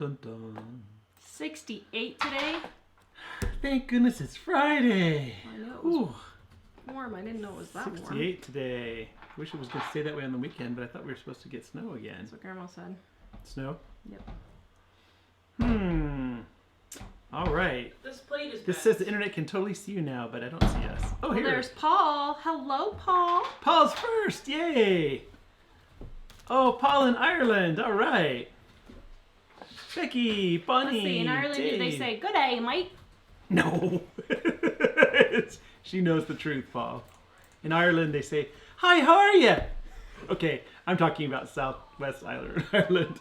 Dun dun. 68 today. Thank goodness it's Friday. I know it was warm. I didn't know it was that 68 warm. today. Wish it was going to stay that way on the weekend, but I thought we were supposed to get snow again. That's what Grandma said. Snow? Yep. All right. This plate is This bad. says the internet can totally see you now, but I don't see us. Oh, Well, here. there's Paul. Hello, Paul. Paul's first. Yay. Oh, Paul in Ireland. All right. Becky, Bunny, Let's see. In Ireland, Dave. did they say "Good day, mate"? No. She knows the truth, Paul. In Ireland, they say, "Hi, how are you?" Okay, I'm talking about Southwest Ireland.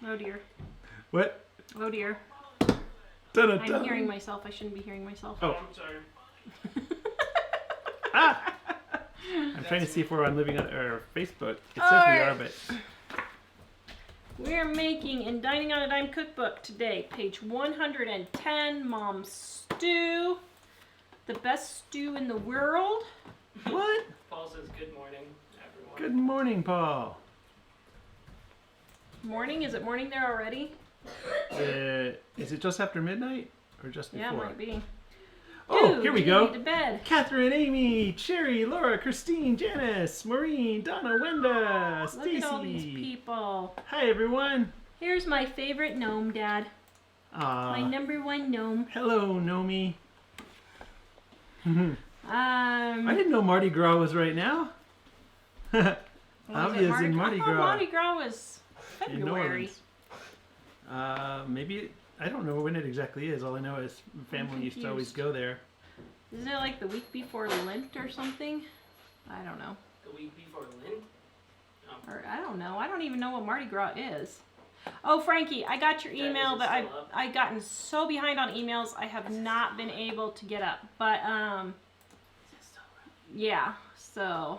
Oh dear. What? Oh dear. Dun-dun-dun. I'm hearing myself. I shouldn't be hearing myself. Oh. I'm sorry. Ah! I'm trying to see if we're on living on or Facebook. It says we are, but We're making and dining on a dime cookbook today, page 110. Mom's stew, the best stew in the world. what? Paul says good morning, everyone. Good morning, Paul. Morning? Is it morning there already? Is it just after midnight or just before? Yeah, it might be. Oh, Dude, here we you go. need to bed. Catherine, Amy, Sherry, Laura, Christine, Janice, Maureen, Donna, Wenda, Stacy. Look at all these people. Hi, everyone. Here's my favorite gnome, Dad. My number one gnome. Hello, Nomi. I I didn't know Mardi Gras was right now. Obviously, Mardi Mardi Gras? Gras. Mardi Gras was In New February. Orleans. Maybe, I don't know when it exactly is. All I know is family used to always confused. go there. Isn't it like the week before Lent or something? I don't know. The week before Lent? Or I don't know. I don't even know what Mardi Gras is. Oh, Frankie, I got your Yeah, email, is it but still up? I've gotten so behind on emails, I have not been able to get up. But yeah. So,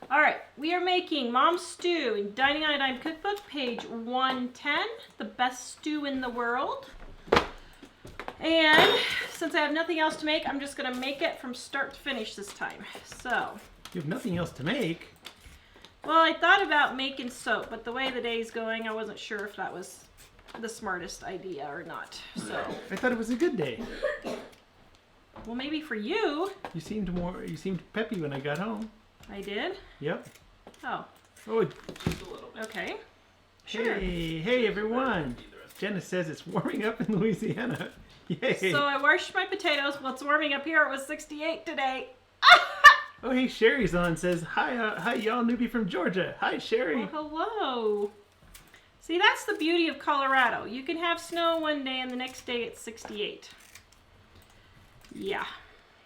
all right, we are making Mom's Stew in Dining on a Dime Cookbook, page 110, the best stew in the world. And since I have nothing else to make, I'm just gonna make it from start to finish this time. So. You have nothing else to make. Well, I thought about making soap, but the way the day's going, I wasn't sure if that was the smartest idea or not. So, I thought it was a good day. well, maybe for you, You seemed peppy when I got home. I did. Yep. Oh, Oh, Just a little bit. okay. Sure. hey everyone. Janice says it's warming up in Louisiana. Yay. So I washed my potatoes. Well, it's warming up here. It was 68 today. Oh, hey, Sherry's on. Says, hi, y'all, newbie from Georgia. Hi, Sherry. Well, hello. See, that's the beauty of Colorado. You can have snow one day and the next day it's 68. Yeah,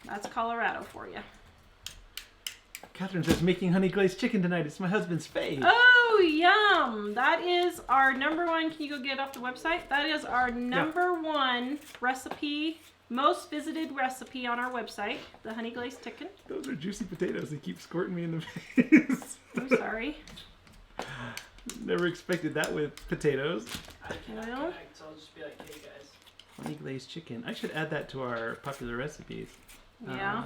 that's Colorado for you. Catherine says, making honey glazed chicken tonight. It's my husband's fave. Oh, yum. That is our number one. Can you go get it off the website? That is our number one recipe, most visited recipe on our website, the honey glazed chicken. Those are juicy potatoes. They keep squirting me in the face. I'm sorry. Never expected that with potatoes. I cannot Well. connect, so I'll just be like, hey guys. Honey glazed chicken. I should add that to our popular recipes. Yeah.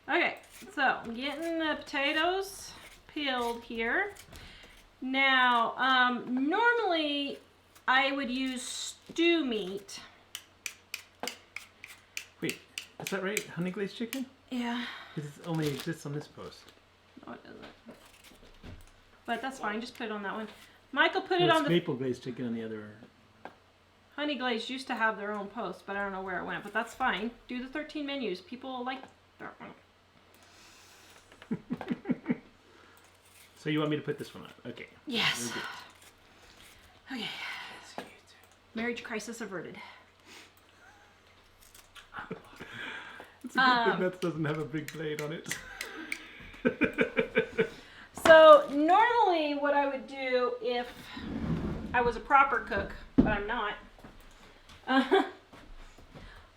Okay, so I'm getting the potatoes peeled here. Now, normally I would use stew meat. Wait, is that right? Honey glazed chicken? Yeah. Because it only exists on this post. No, it doesn't. But that's fine. Just put it on that one. Michael put No, it it's on the maple glazed chicken on the other. Honey Glazed used to have their own post, but I don't know where it went. But that's fine. Do the 13 menus. People like that one. So you want me to put this one on? Okay. Yes. Very Okay. Marriage crisis averted. It's a good thing that doesn't have a big blade on it. So normally what I would do if I was a proper cook, but I'm not,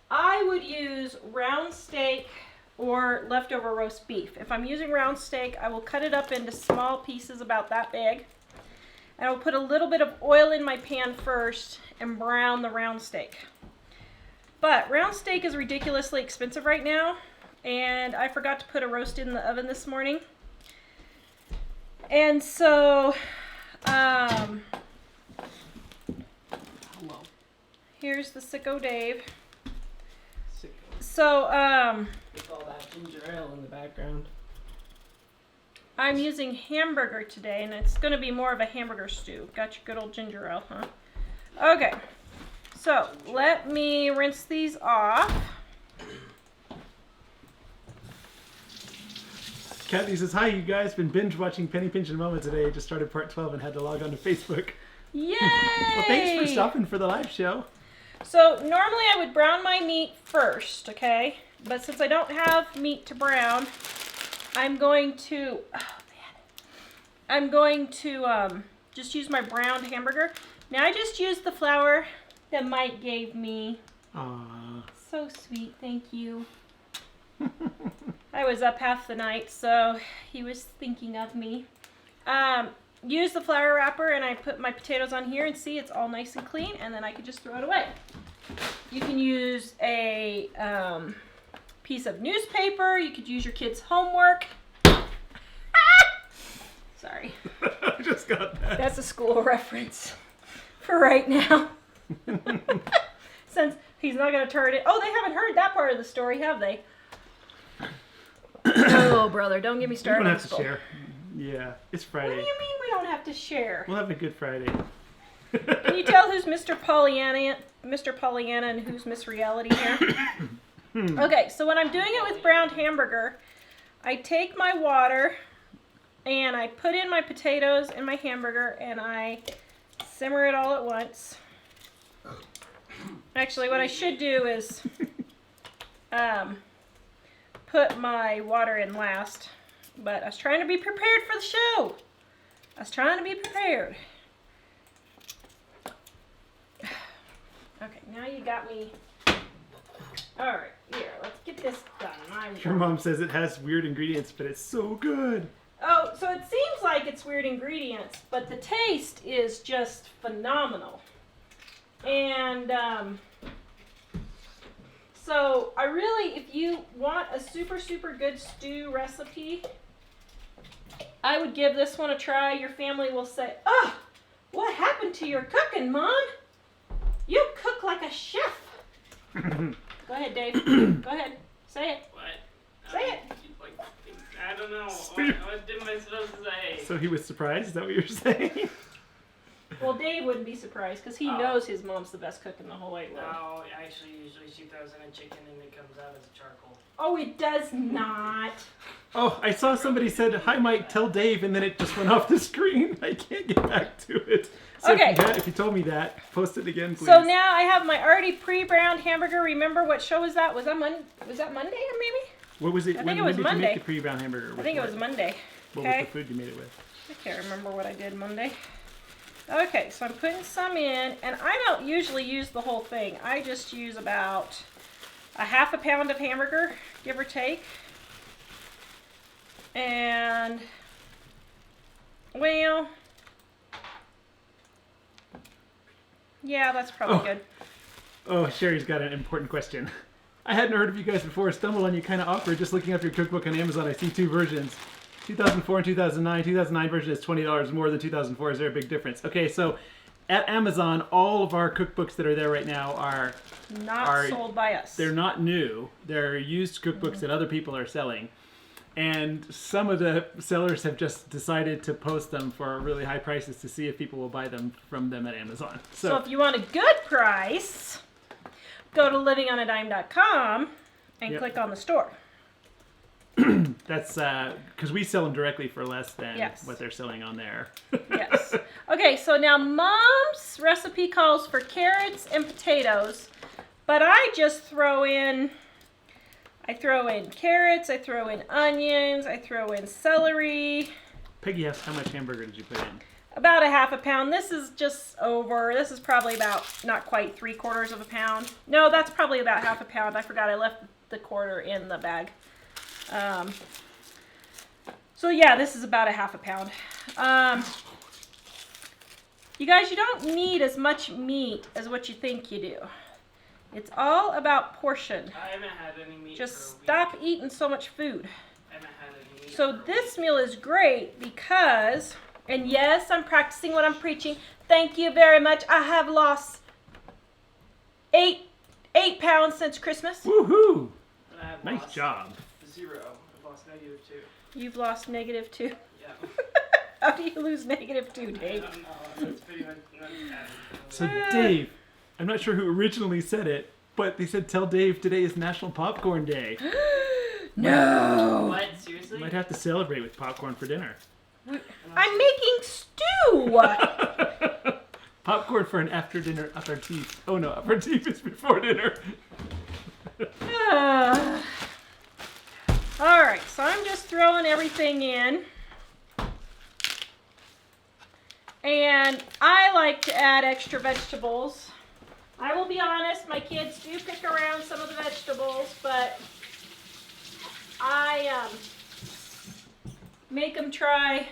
I would use round steak or leftover roast beef. If I'm using round steak, I will cut it up into small pieces about that big. And I will put a little bit of oil in my pan first and brown the round steak. But round steak is ridiculously expensive right now, and I forgot to put a roast in the oven this morning. And so Here's the Sicko Dave. Sick. So, With all that ginger ale in the background. I'm using hamburger today, and it's going to be more of a hamburger stew. Got your good old ginger ale, huh? Okay. So, let me rinse these off. Kathy says, hi, you guys. Been binge watching Penny Pinch and Mama today. Just started part 12 and had to log on to Facebook. Yay! Well, thanks for stopping for the live show. So, normally I would brown my meat first, okay? But since I don't have meat to brown, I'm going to just use my browned hamburger. Now I just used the flour that Mike gave me. Aww. So sweet, thank you. I was up half the night, so he was thinking of me. Use the flour wrapper, and I put my potatoes on here, and see, it's all nice and clean, and then I can just throw it away. You can use a piece of newspaper. You could use your kids' homework. Sorry. I just got that. That's a school reference for right now. Since he's not going to turn it. Oh, they haven't heard that part of the story, have they? Oh, brother, don't get me We started don't on have to school. share. Yeah, it's What Friday. do you mean we don't have to share? We'll have a good Friday. Can you tell who's Mr. Pollyanna and who's Miss Reality here? Okay, so when I'm doing it with browned hamburger, I take my water and I put in my potatoes and my hamburger and I simmer it all at once. Actually, what I should do is put my water in last. But I was trying to be prepared for the show. I was trying to be prepared. Okay, now you got me. All right, here, let's get this done. Your mom says it has weird ingredients, but it's so good. Oh, so it seems like it's weird ingredients, but the taste is just phenomenal. And so I really, if you want a super, super good stew recipe, I would give this one a try. Your family will say, "Oh, what happened to your cooking, Mom? You cook like a chef." Go ahead, Dave. Go ahead. Say it. What? Say it. I don't know. What am I supposed to say? So he was surprised? Is that what you're saying? Well, Dave wouldn't be surprised because he knows his mom's the best cook in the whole wide world. No, actually, usually she throws in a chicken and it comes out as a charcoal. Oh, it does not. Oh, I saw somebody said, hi, Mike, tell Dave, and then it just went off the screen. I can't get back to it. So Okay. if you told me that, post it again, please. So now I have my already pre-browned hamburger. Remember what show was that? Was that Monday maybe? What was it? I think when it was did you Monday. make the pre-brown hamburger? I think it was Monday. What Okay. was the food you made it with? I can't remember what I did Monday. Okay, so I'm putting some in, and I don't usually use the whole thing. I just use about a half a pound of hamburger, give or take. And, well, yeah, that's probably good. Oh, Sherry's got an important question. I hadn't heard of you guys before. Stumbled on you kind of awkward. Just looking up your cookbook on Amazon, I see two versions. 2004 and 2009. 2009 version is $20 more than 2004. Is there a big difference? Okay, so at Amazon, all of our cookbooks that are there right now are Not sold by us. they're not new. They're used cookbooks that other people are selling. And some of the sellers have just decided to post them for really high prices to see if people will buy them from them at Amazon. So if you want a good price, go to livingonadime.com and Yep. click on the store. That's because we sell them directly for less than Yes. what they're selling on there. Yes. Okay, so now Mom's recipe calls for carrots and potatoes, but I just throw in carrots, I throw in onions, I throw in celery. Peggy asked, how much hamburger did you put in? About a half a pound. This is just over. This is probably about not quite 3/4 of a pound. No, that's probably about half a pound. I forgot I left the quarter in the bag. So yeah, this is about a half a pound. You guys, you don't need as much meat as what you think you do. It's all about portion. I haven't had any meat Just for a week. stop eating so much food. I haven't had any meat So for a this meal is great because, and yes, I'm practicing what I'm preaching. Thank you very much. I have lost 8 pounds since Christmas. Woohoo! And I have Nice lost job. 0. I've lost -2. You've lost -2. Yeah. How do you lose -2, I Dave? don't know. That's pretty much not average. So Dave, I'm not sure who originally said it, but they said tell Dave today is National Popcorn Day. No. What? Seriously? Might have to celebrate with popcorn for dinner. I'm making stew. Popcorn for an after dinner aperitif. Oh no, aperitif is before dinner. All right, so I'm just throwing everything in. And I like to add extra vegetables. I will be honest, my kids do pick around some of the vegetables, but I make them try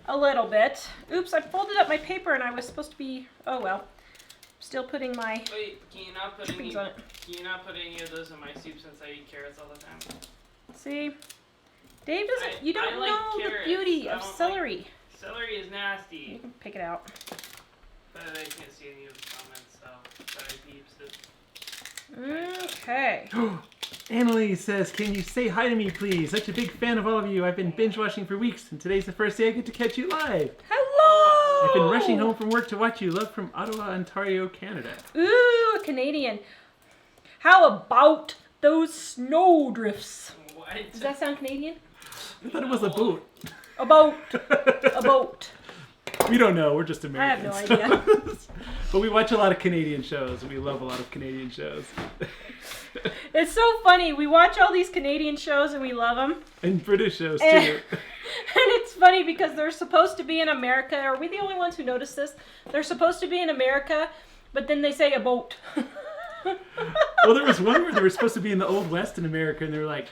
a little bit. Oops, I folded up my paper and I was supposed to be, oh well. Still putting my Wait, can you not put things any? on it. Can you not put any of those in my soup since I eat carrots all the time? See? Dave doesn't, you I don't like know carrots. the beauty I of don't like- celery. Celery is You nasty. can pick it out. But I can't see any of the comments, so sorry, peeps. Okay. Annalise says, can you say hi to me, please? Such a big fan of all of you. I've been binge watching for weeks, and today's the first day I get to catch you live. Hello! I've been rushing home from work to watch you. Love from Ottawa, Ontario, Canada. Ooh, a Canadian. How about those snowdrifts? What? Does that sound Canadian? I thought it was a boat. A boat. A boat. We don't know. We're just I have Americans. no idea. But we watch a lot of Canadian shows. We love a lot of Canadian shows. It's so funny. We watch all these Canadian shows and we love them. And British shows, And, too. and it's funny because they're supposed to be in America. Are we the only ones who notice this? They're supposed to be in America, but then they say a boat. Well, there was one where they were supposed to be in the Old West in America, and they were like,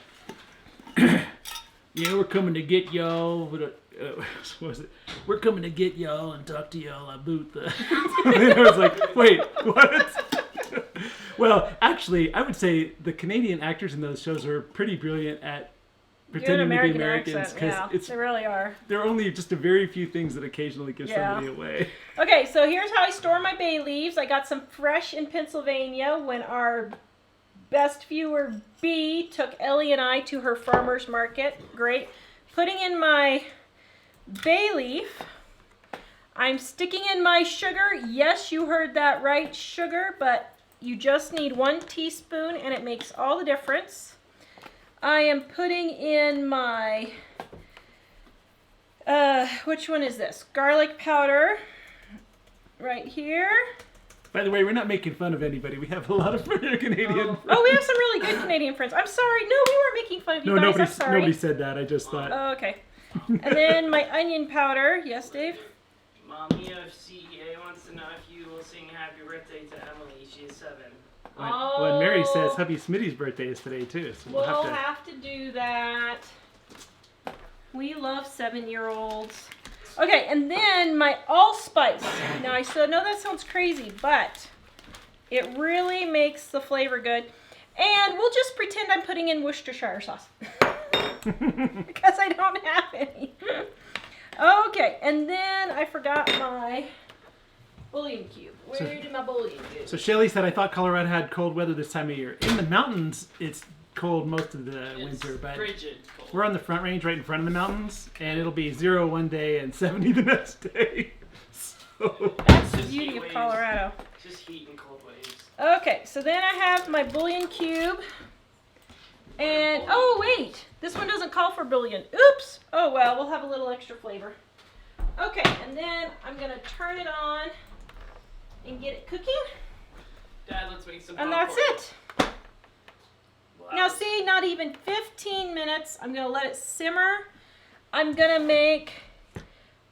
yeah, we're coming to get y'all. What was it? We're coming to get y'all and talk to y'all about the... And I was like, wait, what? Well, actually, I would say the Canadian actors in those shows are pretty brilliant at Good pretending to be American Americans, accent. because Yeah, it's they really are. there are only just a very few things that occasionally give Yeah. somebody away. Okay, so here's how I store my bay leaves. I got some fresh in Pennsylvania when our best viewer B took Ellie and I to her farmer's market. Great. Putting in my bay leaf. I'm sticking in my sugar. Yes, you heard that right, sugar, but you just need 1 teaspoon and it makes all the difference. I am putting in my, which one is this? Garlic powder right here. By the way, we're not making fun of anybody. We have a lot of Canadian. Oh, we have some really good Canadian friends. I'm sorry. No, we weren't making fun of you No, guys. nobody, I'm sorry. nobody said that. I just thought. Oh, okay. And then my onion powder. Yes, Dave? Mommy of CEA wants to know if you will sing happy birthday to Emily. She is 7. Well, and Mary says hubby Smitty's birthday is today too, so we'll have to. do that. We love 7-year-olds. Okay, and then my allspice. Now, I know that sounds crazy, but it really makes the flavor good. And we'll just pretend I'm putting in Worcestershire sauce. Because I don't have any. Okay, and then I forgot my bouillon cube. Where did my bouillon cube? So Shelly said, I thought Colorado had cold weather this time of year. In the mountains, it's cold most of the winter, but frigid cold. we're on the Front Range right in front of the mountains, and it'll be 0 one day and 70 the next day. So That's the Just beauty heat of waves. Colorado. Just heat and cold waves. Okay, so then I have my bouillon cube. And, oh wait, this one doesn't call for bouillon. Oops! Oh well, we'll have a little extra flavor. Okay, and then I'm gonna turn it on and get it cooking. Dad, let's make some And popcorn. that's it. Wow. Now see, not even 15 minutes. I'm gonna let it simmer. I'm gonna make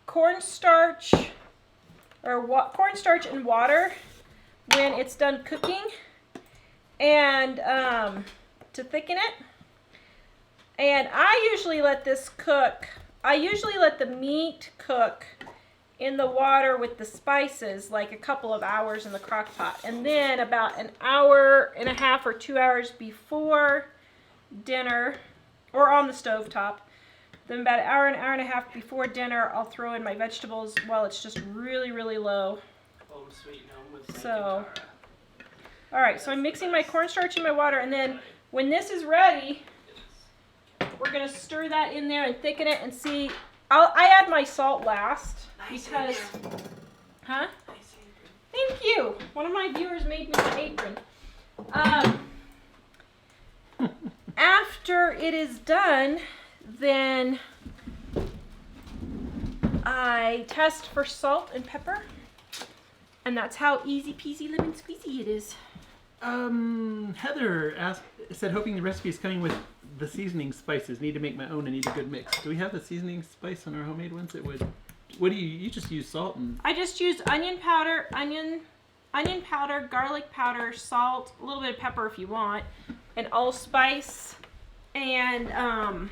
cornstarch cornstarch and water when it's done cooking, and to thicken it. And I usually let this cook. I usually let the meat cook in the water with the spices like a couple of hours in the crock pot, and then about an hour and a half or 2 hours before dinner, or on the stove top, then about an hour and a half before dinner, I'll throw in my vegetables while it's just really, really low. Home sweet home with Frank So- and Tara. All right, so I'm mixing my cornstarch in my water, and then when this is ready, we're gonna stir that in there and thicken it and see. I add my salt last because, huh? Thank you. One of my viewers made me my apron. After it is done, then I test for salt and pepper, and that's how easy peasy lemon squeezy it is. Heather said, hoping the recipe is coming with the seasoning spices. Need to make my own and need a good mix. Do we have the seasoning spice on our homemade ones? It would. What do you just use salt and? I just used onion powder, garlic powder, salt, a little bit of pepper if you want, and allspice, and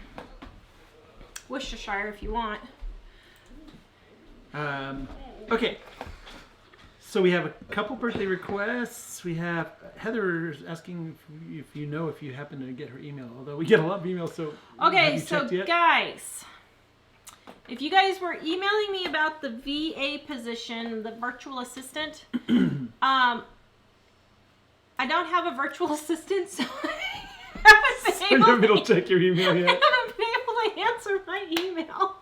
Worcestershire if you want. Okay. So we have a couple birthday requests. We have Heather asking if you happen to get her email. Although we get a lot of emails, so okay. So guys, if you guys were emailing me about the VA position, the virtual assistant, I don't have a virtual assistant, so I haven't been able to check your email yet. I haven't been able to answer my email.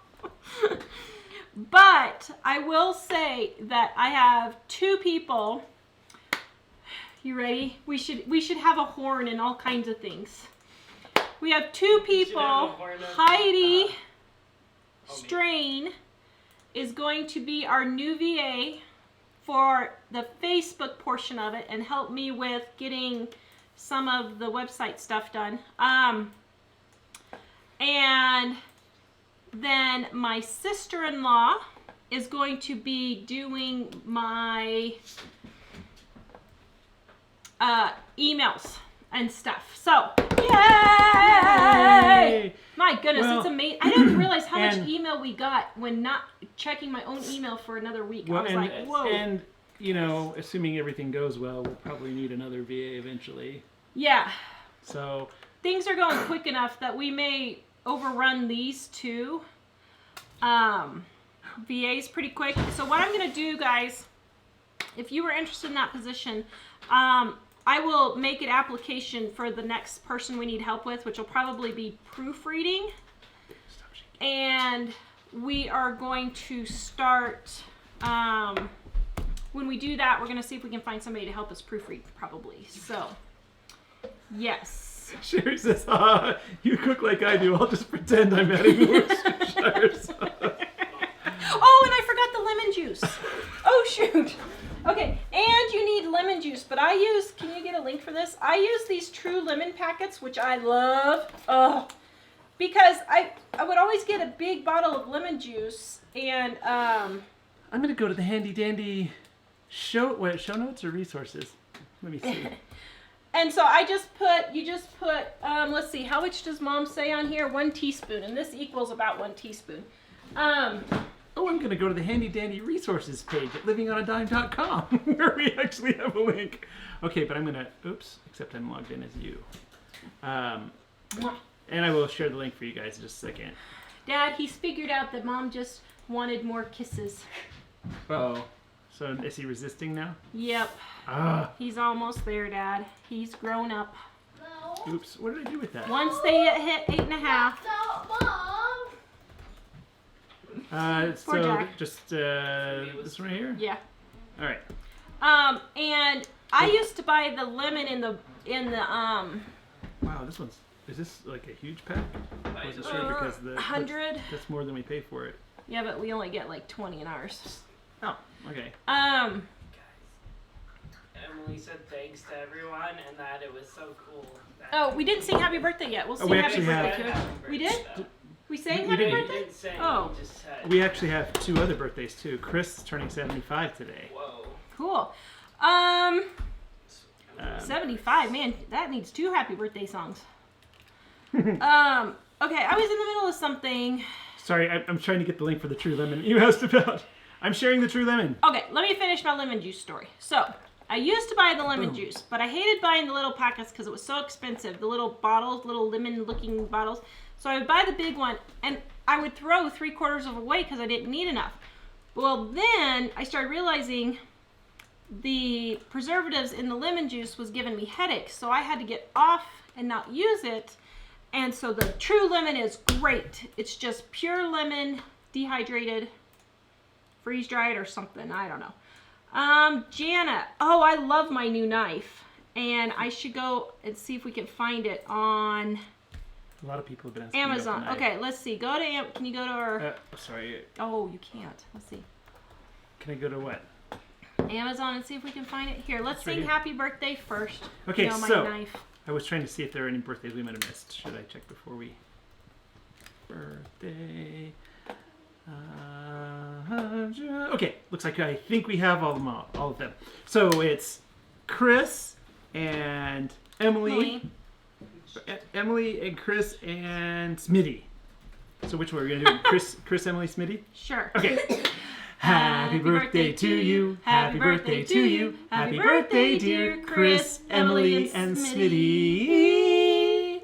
But I will say that I have 2 people. You ready? We should have a horn and all kinds of things. We have 2 people. Heidi Strain is going to be our new VA for the Facebook portion of it and help me with getting some of the website stuff done. And then my sister-in-law is going to be doing my emails and stuff. So, yay! My goodness, it's amazing. I didn't realize how much email we got when not checking my own email for another week. I was like, whoa. And, you know, assuming everything goes well, we'll probably need another VA eventually. Yeah. So things are going quick enough that we may overrun these 2 VAs pretty quick. So what I'm going to do, guys, if you were interested in that position, I will make an application for the next person we need help with, which will probably be proofreading. And we are going to start, when we do that, we're going to see if we can find somebody to help us proofread, probably. So, yes. Sherry says, you cook like I do. I'll just pretend I'm adding Worcestershire sauce. Oh, and I forgot the lemon juice. Oh, shoot. Okay, and you need lemon juice, but I use, can you get a link for this? I use these True Lemon packets, which I love, because I would always get a big bottle of lemon juice, and I'm going to go to the handy dandy show notes or resources. Let me see. And so you just put, let's see, how much does Mom say on here? 1 teaspoon, and this equals about 1 teaspoon. Oh, I'm going to go to the handy dandy resources page at livingonadime.com where we actually have a link. Okay, but I'm going to, except I'm logged in as you. And I will share the link for you guys in just a second. Dad, he's figured out that Mom just wanted more kisses. Oh, so is he resisting now? Yep. He's almost there, Dad. He's grown up. No. Oops, what did I do with that? Once they hit 8.5. So Jack. Just this one right here? Yeah. All right. And I used to buy the lemon in the Wow, is this like a huge pack? I wasn't sure because 100. That's more than we pay for it. Yeah, but we only get like 20 in ours. Oh, okay. Guys, Emily said thanks to everyone and that it was so cool. Oh, we didn't sing happy birthday yet. We'll sing happy birthday too. We did? We sang happy birthday? Oh. We actually have 2 other birthdays too. Chris is turning 75 today. Whoa. Cool. 75, man, that needs 2 happy birthday songs. Okay, I was in the middle of something. Sorry, I'm trying to get the link for the True Lemon you asked about. I'm sharing the True Lemon. Okay, let me finish my lemon juice story. So, I used to buy the lemon juice, but I hated buying the little packets because it was so expensive. The little bottles, little lemon-looking bottles. So I would buy the big one, and I would throw 3/4 of it away because I didn't need enough. Well, then I started realizing the the preservatives in the lemon juice was giving me headaches, so I had to get off and not use it. And so the true lemon is great. It's just pure lemon, dehydrated, freeze dried or something. I don't know. Jana, oh, I love my new knife, and I should go and see if we can find it on A lot of people have been asking Amazon. me about the Okay, let's see. Go to can you go to our? knife. Sorry. Oh, you can't. Let's see. Can I go to what? Amazon and see if we can find it. Here, let's It's right sing here. happy birthday first. Okay, You know, my so knife. I was trying to see if there are any birthdays we might have missed. Should I check before we? Birthday. Okay, looks like I think we have all of them. So it's Chris and Emily. Emily and Chris and Smitty. So which one are we gonna do? Chris, Emily, Smitty? Sure. Okay. Happy birthday to you. Happy birthday to you. Happy birthday, dear Chris, Emily, and Smitty.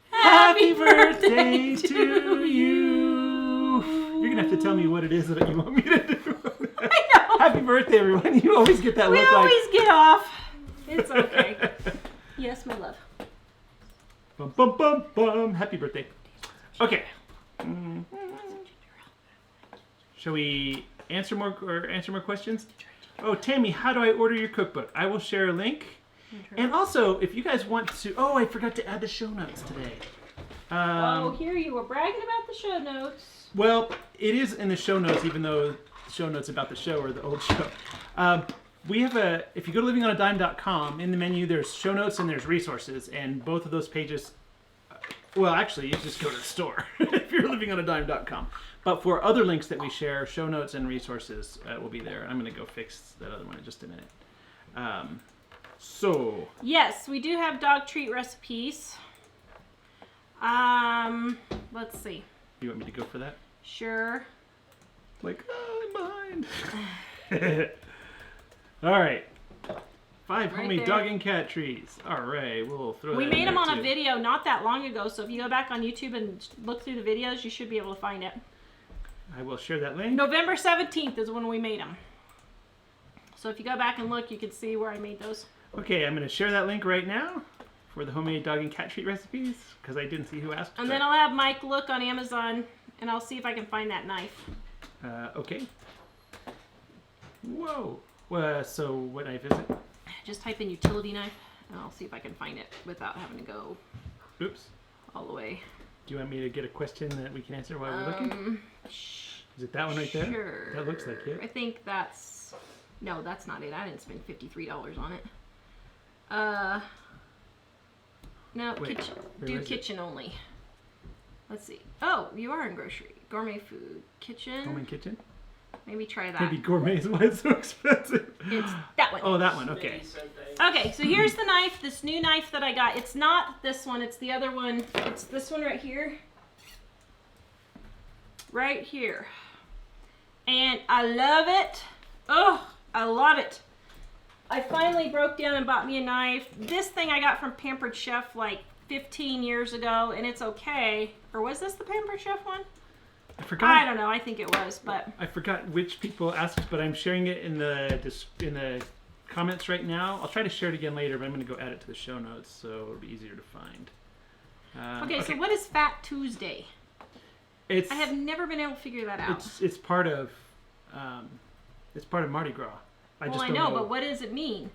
Happy birthday to you. You're gonna have to tell me what it is that you want me to do. I know. Happy birthday, everyone. You always get that We look always get off. It's okay. Yes, my love. Bum, bum, bum, bum. Happy birthday. Okay. Shall we answer more questions? Oh, Tammy, how do I order your cookbook? I will share a link. And also, if you guys want to... Oh, I forgot to add the show notes today. Oh, here you were bragging about the show notes. Well, it is in the show notes, even though the show notes about the show are the old show. We have if you go to livingonadime.com, in the menu there's show notes and there's resources, and both of those pages, well, actually, you just go to the store if you're livingonadime.com. But for other links that we share, show notes and resources will be there. I'm going to go fix that other one in just a minute. So. Yes, we do have dog treat recipes. Let's see. You want me to go for that? Sure. Like, oh, I'm behind. All right. 5 Right homemade there. dog and cat trees. All right, we'll throw We that in made them there on too. a video not that long ago, so if you go back on YouTube and look through the videos, you should be able to find it. I will share that link. November 17th is when we made them. So if you go back and look, you can see where I made those. Okay, I'm going to share that link right now for the homemade dog and cat treat recipes because I didn't see who asked. And then I'll have Mike look on Amazon, and I'll see if I can find that knife. Okay. Whoa. So what knife is it? Just type in utility knife, and I'll see if I can find it without having to go Oops. all the way. Do you want me to get a question that we can answer while we're looking? Is it that one right there? Sure. That looks like it. I think that's... No, that's not it. I didn't spend $53 on it. No, Wait, kitchen. where Do is it? kitchen only. Let's see. Oh, you are in grocery. Gourmet food. Kitchen. Home and kitchen? Maybe try that. Maybe gourmet is why it's so expensive. It's that one. Oh, that one. Okay. Okay, so here's the knife, this new knife that I got. It's not this one, it's the other one. It's this one right here. Right here. And I love it. Oh, I love it. I finally broke down and bought me a knife. This thing I got from Pampered Chef like 15 years ago, and it's okay. Or was this the Pampered Chef one? I forgot. I don't know, I think it was, but... I forgot which people asked, but I'm sharing it in the comments right now. I'll try to share it again later, but I'm going to go add it to the show notes so it'll be easier to find. Okay, so what is Fat Tuesday? I have never been able to figure that out. It's part of Mardi Gras. I know, but what does it mean?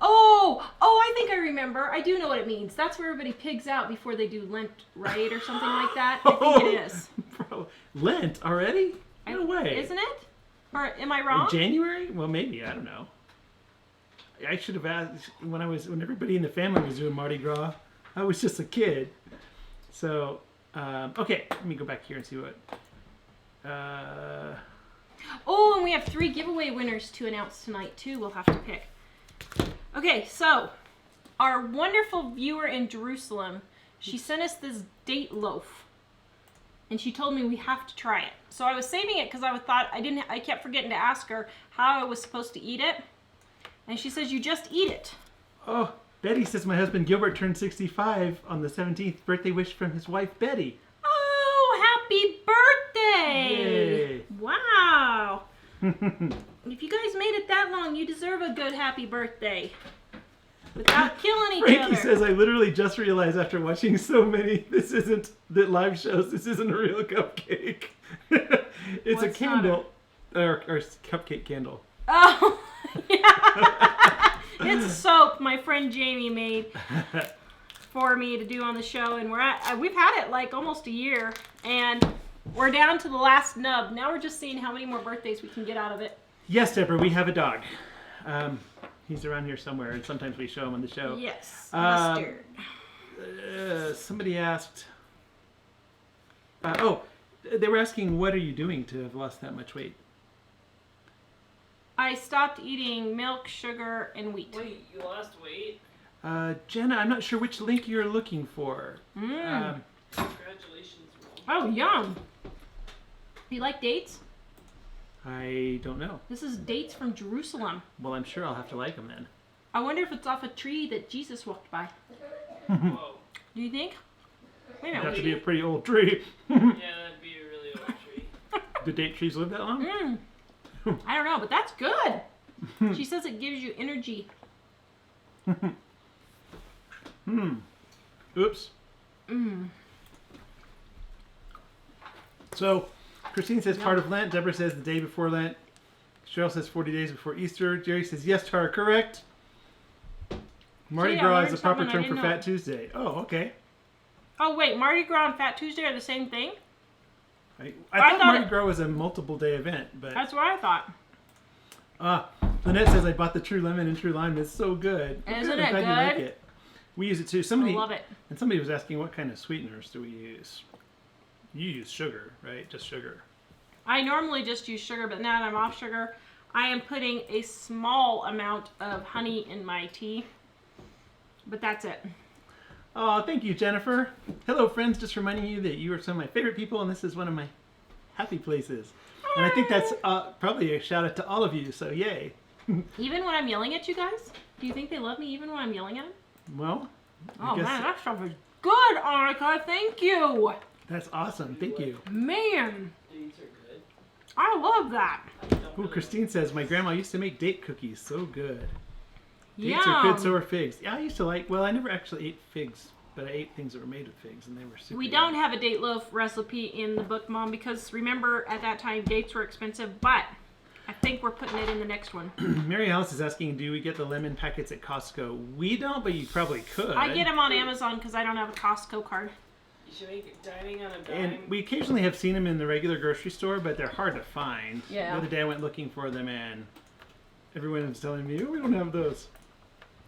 Oh, I think I remember. I do know what it means. That's where everybody pigs out before they do Lent, right? Or something like that. I think it is. Bro, Lent already? No way. Isn't it? Or am I wrong? In January? Well, maybe. I don't know. I should have asked when everybody in the family was doing Mardi Gras. I was just a kid. So, okay. Let me go back here and see what... Oh, and we have 3 giveaway winners to announce tonight, too. We'll have to pick. Okay, so our wonderful viewer in Jerusalem, she sent us this date loaf. And she told me we have to try it. So I was saving it because I kept forgetting to ask her how I was supposed to eat it. And she says, you just eat it. Oh, Betty says my husband Gilbert turned 65 on the 17th. Birthday wish from his wife, Betty. Oh, happy birthday! Yay. Wow. If you guys made it that long, you deserve a good happy birthday. Without killing each Frankie other. says, I literally just realized after watching so many, this isn't the live shows, this isn't a real cupcake. It's What's a candle, or cupcake candle. Oh, yeah. It's soap my friend Jamie made for me to do on the show, and we've had it like almost a year, and we're down to the last nub. Now we're just seeing how many more birthdays we can get out of it. Yes, Deborah, we have a dog. He's around here somewhere, and sometimes we show him on the show. Yes, mustard. Somebody asked, they were asking, what are you doing to have lost that much weight? I stopped eating milk, sugar, and wheat. Wait, you lost weight? Jenna, I'm not sure which link you're looking for. Congratulations, Mom. Oh, yum. Do you like dates? I don't know. This is dates from Jerusalem. Well, I'm sure I'll have to like them then. I wonder if it's off a tree that Jesus walked by. Whoa. Do you think? Wait a It'd have minute. to be a pretty old tree. Yeah, that'd be a really old tree. Do date trees live that long? I don't know, but that's good. She says it gives you energy. Oops. So, Christine says part of Lent. Deborah says the day before Lent. Cheryl says 40 days before Easter. Jerry says yes, Tara, correct. Mardi See, I Gras learned is a proper something I term for didn't know. Fat Tuesday. Oh, okay. Oh, wait, Mardi Gras and Fat Tuesday are the same thing? I I thought thought Mardi it- Gras was a multiple day event, but That's what I thought. Lynette says I bought the True Lemon and True Lime. It's so good. Isn't I'm it glad you like good? it. We use it too. I love it. And somebody was asking what kind of sweeteners do we use? You use sugar, right? Just sugar. I normally just use sugar, but now that I'm off sugar, I am putting a small amount of honey in my tea. But that's it. Oh, thank you, Jennifer. Hello, friends. Just reminding you that you are some of my favorite people, and this is one of my happy places. And I think that's probably a shout out to all of you, so yay. Even when I'm yelling at you guys? Do you think they love me even when I'm yelling at them? Well, Oh, I guess man, that stuff is good, Annika. Thank you. that's awesome. Thank you. Man, Dates are good. I love that. Ooh, Christine says, my grandma used to make date cookies. So good. Dates Yum. are good, so are figs. Yeah, I used to like, well, I never actually ate figs, but I ate things that were made of figs, and they were super We yummy. don't have a date loaf recipe in the book, Mom, because remember at that time dates were expensive, but I think we're putting it in the next one. Mary Alice is asking, do we get the lemon packets at Costco? We don't, but you probably could. I get them on Amazon because I don't have a Costco card. You should make it dining on a dime. And we occasionally have seen them in the regular grocery store, but they're hard to find. Yeah. The other day I went looking for them, and everyone was telling me, oh, we don't have those.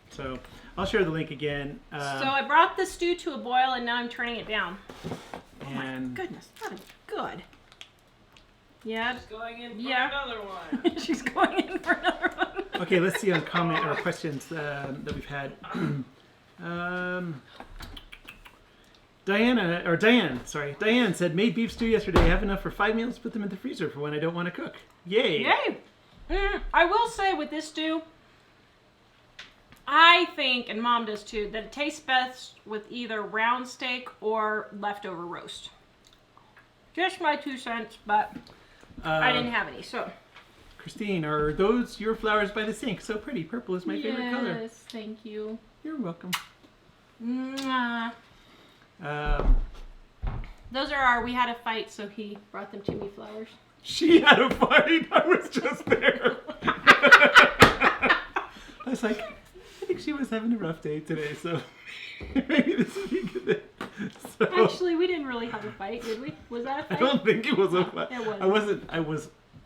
So I'll share the link again. So I brought the stew to a boil and now I'm turning it down. And Goodness, that is good. Yeah, She's going in for Yeah. another one. she's going in for another one. okay, let's see on comment or questions that we've had. Diane said, made beef stew yesterday. I have enough for 5 meals. Put them in the freezer for when I don't want to cook. Yay! Yay! I will say with this stew, I think, and Mom does too, that it tastes best with either round steak or leftover roast. Just my 2 cents, but I didn't have any, so. Christine, are those your flowers by the sink? So pretty. Purple is my favorite color. Yes, thank you. You're welcome. Mwah. Those are we had a fight, so he brought them to me flowers. She had a fight. I was just there. I was like, I think she was having a rough day today, so maybe this would be good. So, Actually, we didn't really have a fight, did we? Was that a I fight? don't think it was a fight. It wasn't.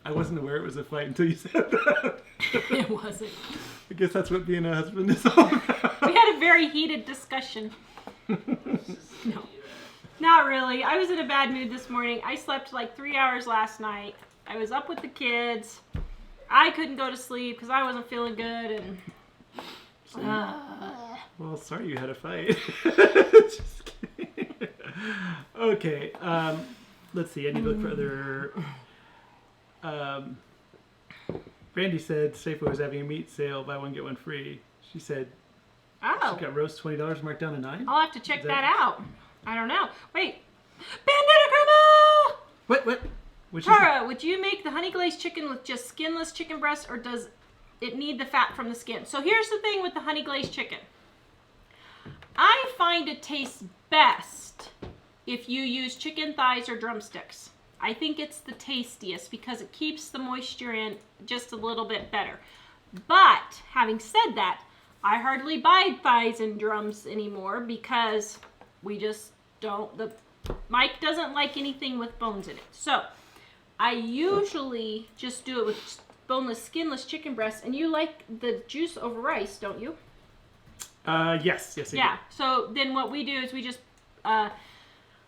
I wasn't aware it was a fight until you said that. It wasn't. I guess that's what being a husband is all about. We had a very heated discussion. No, not really. I was in a bad mood this morning. I slept like 3 hours last night. I was up with the kids. I couldn't go to sleep because I wasn't feeling good, and Well, sorry you had a fight. Just kidding. Okay, let's see. I need to look for other. Brandy said Safeway was having a meat sale, buy one get one free. She said oh, she got roast $20 marked down to $9. I'll have to check Is that that- out. I don't know. Wait, Bandana Grandma! What? Tara, would you make the honey glazed chicken with just skinless chicken breast, or does it need the fat from the skin? So here's the thing with the honey glazed chicken. I find it tastes best if you use chicken thighs or drumsticks. I think it's the tastiest because it keeps the moisture in just a little bit better. But having said that, I hardly buy thighs and drums anymore because we just don't, Mike doesn't like anything with bones in it. So I usually just do it with boneless, skinless chicken breasts, and you like the juice over rice, don't you? Yes, I do. So then what we do is we just,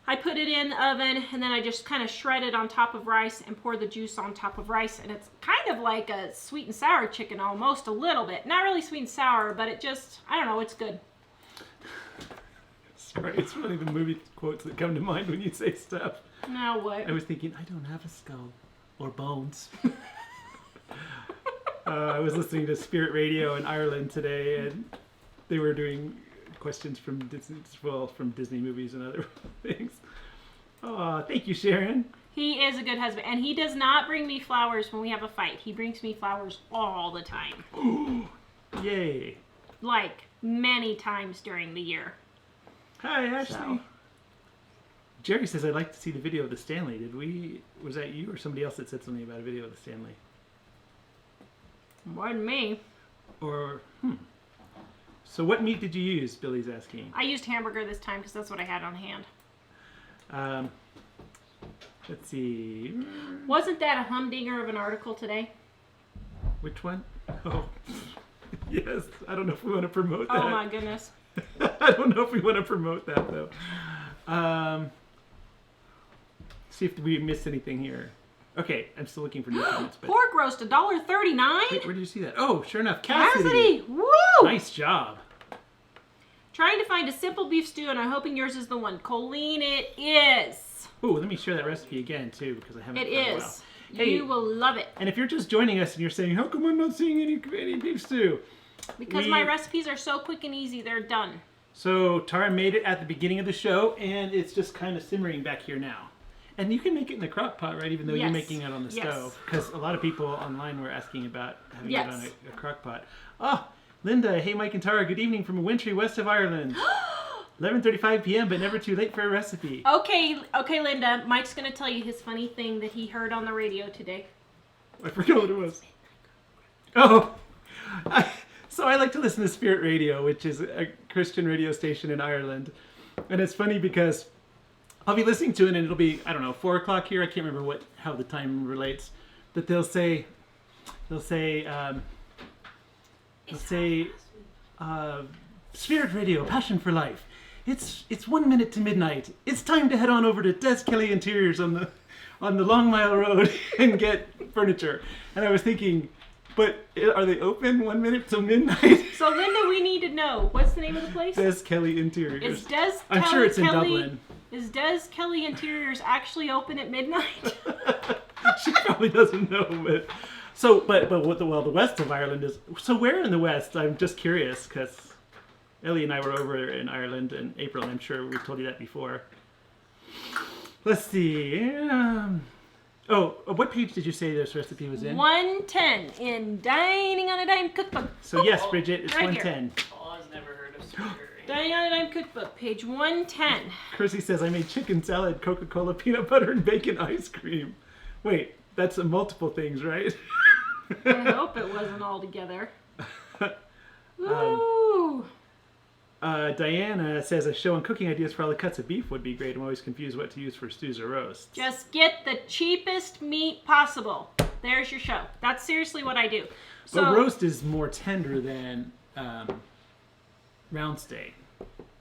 I put it in the oven, and then I just kind of shred it on top of rice and pour the juice on top of rice, and it's kind of like a sweet and sour chicken almost, a little bit. Not really sweet and sour, but it just, I don't know, it's good. Sorry, it's funny the movie quotes that come to mind when you say stuff. Now what? I was thinking, I don't have a skull or bones. I was listening to Spirit Radio in Ireland today, and they were doing questions from Disney movies and other things. Oh, thank you, Sharon. He is a good husband, and he does not bring me flowers when we have a fight. He brings me flowers all the time. Yay. Like, many times during the year. Hi, Ashley. So. Jerry says, I'd like to see the video of the Stanley. Was that you or somebody else that said something about a video of the Stanley? Wasn't me. Or, So what meat did you use, Billy's asking? I used hamburger this time because that's what I had on hand. Let's see. Wasn't that a humdinger of an article today? Which one? Oh, yes. I don't know if we want to promote that. Oh my goodness. I don't know if we want to promote that, though. See if we missed anything here. Okay, I'm still looking for new comments. But... Pork roast, $1.39? Wait, where did you see that? Oh, sure enough, Cassidy! Woo! Nice job. Trying to find a simple beef stew, and I'm hoping yours is the one. Colleen, it is. Oh, let me share that recipe again, too, because I haven't. It for a is. while. Hey, you will love it. And if you're just joining us and you're saying, how come I'm not seeing any beef stew? Because my recipes are so quick and easy, they're done. So Tara made it at the beginning of the show, and it's just kind of simmering back here now. And you can make it in the crock pot, right? Even though you're making it on the stove. Because a lot of people online were asking about having it on a crock pot. Oh, Linda, hey Mike and Tara, good evening from a wintry west of Ireland. 11:35 p.m., but never too late for a recipe. Okay, Linda. Mike's going to tell you his funny thing that he heard on the radio today. I forgot what it was. Oh, so I like to listen to Spirit Radio, which is a Christian radio station in Ireland. And it's funny because I'll be listening to it and it'll be, I don't know, 4 o'clock here. I can't remember how the time relates. But they'll say, Spirit Radio, Passion for Life. It's 1 minute to midnight. It's time to head on over to Des Kelly Interiors on the Long Mile Road and get furniture. And I was thinking, but are they open 1 minute till midnight? So Linda, we need to know, what's the name of the place? Des Kelly Interiors. I'm sure it's in Dublin. Is Des Kelly Interiors actually open at midnight? She probably doesn't know, but the west of Ireland is. So where in the west? I'm just curious because Ellie and I were over in Ireland in April, and I'm sure we've told you that before. Let's see. What page did you say this recipe was in? 110 in Dining on a Dime Cookbook. So yes, Bridget, it's right 110. Oh, I've never heard of Skoy. Dining on a Dime Cookbook, page 110. Chrissy says, I made chicken salad, Coca-Cola, peanut butter, and bacon ice cream. Wait, that's multiple things, right? I hope it wasn't all together. Ooh. Diana says a show on cooking ideas for all the cuts of beef would be great. I'm always confused what to use for stews or roasts. Just get the cheapest meat possible. There's your show. That's seriously what I do. So, but roast is more tender than round steak,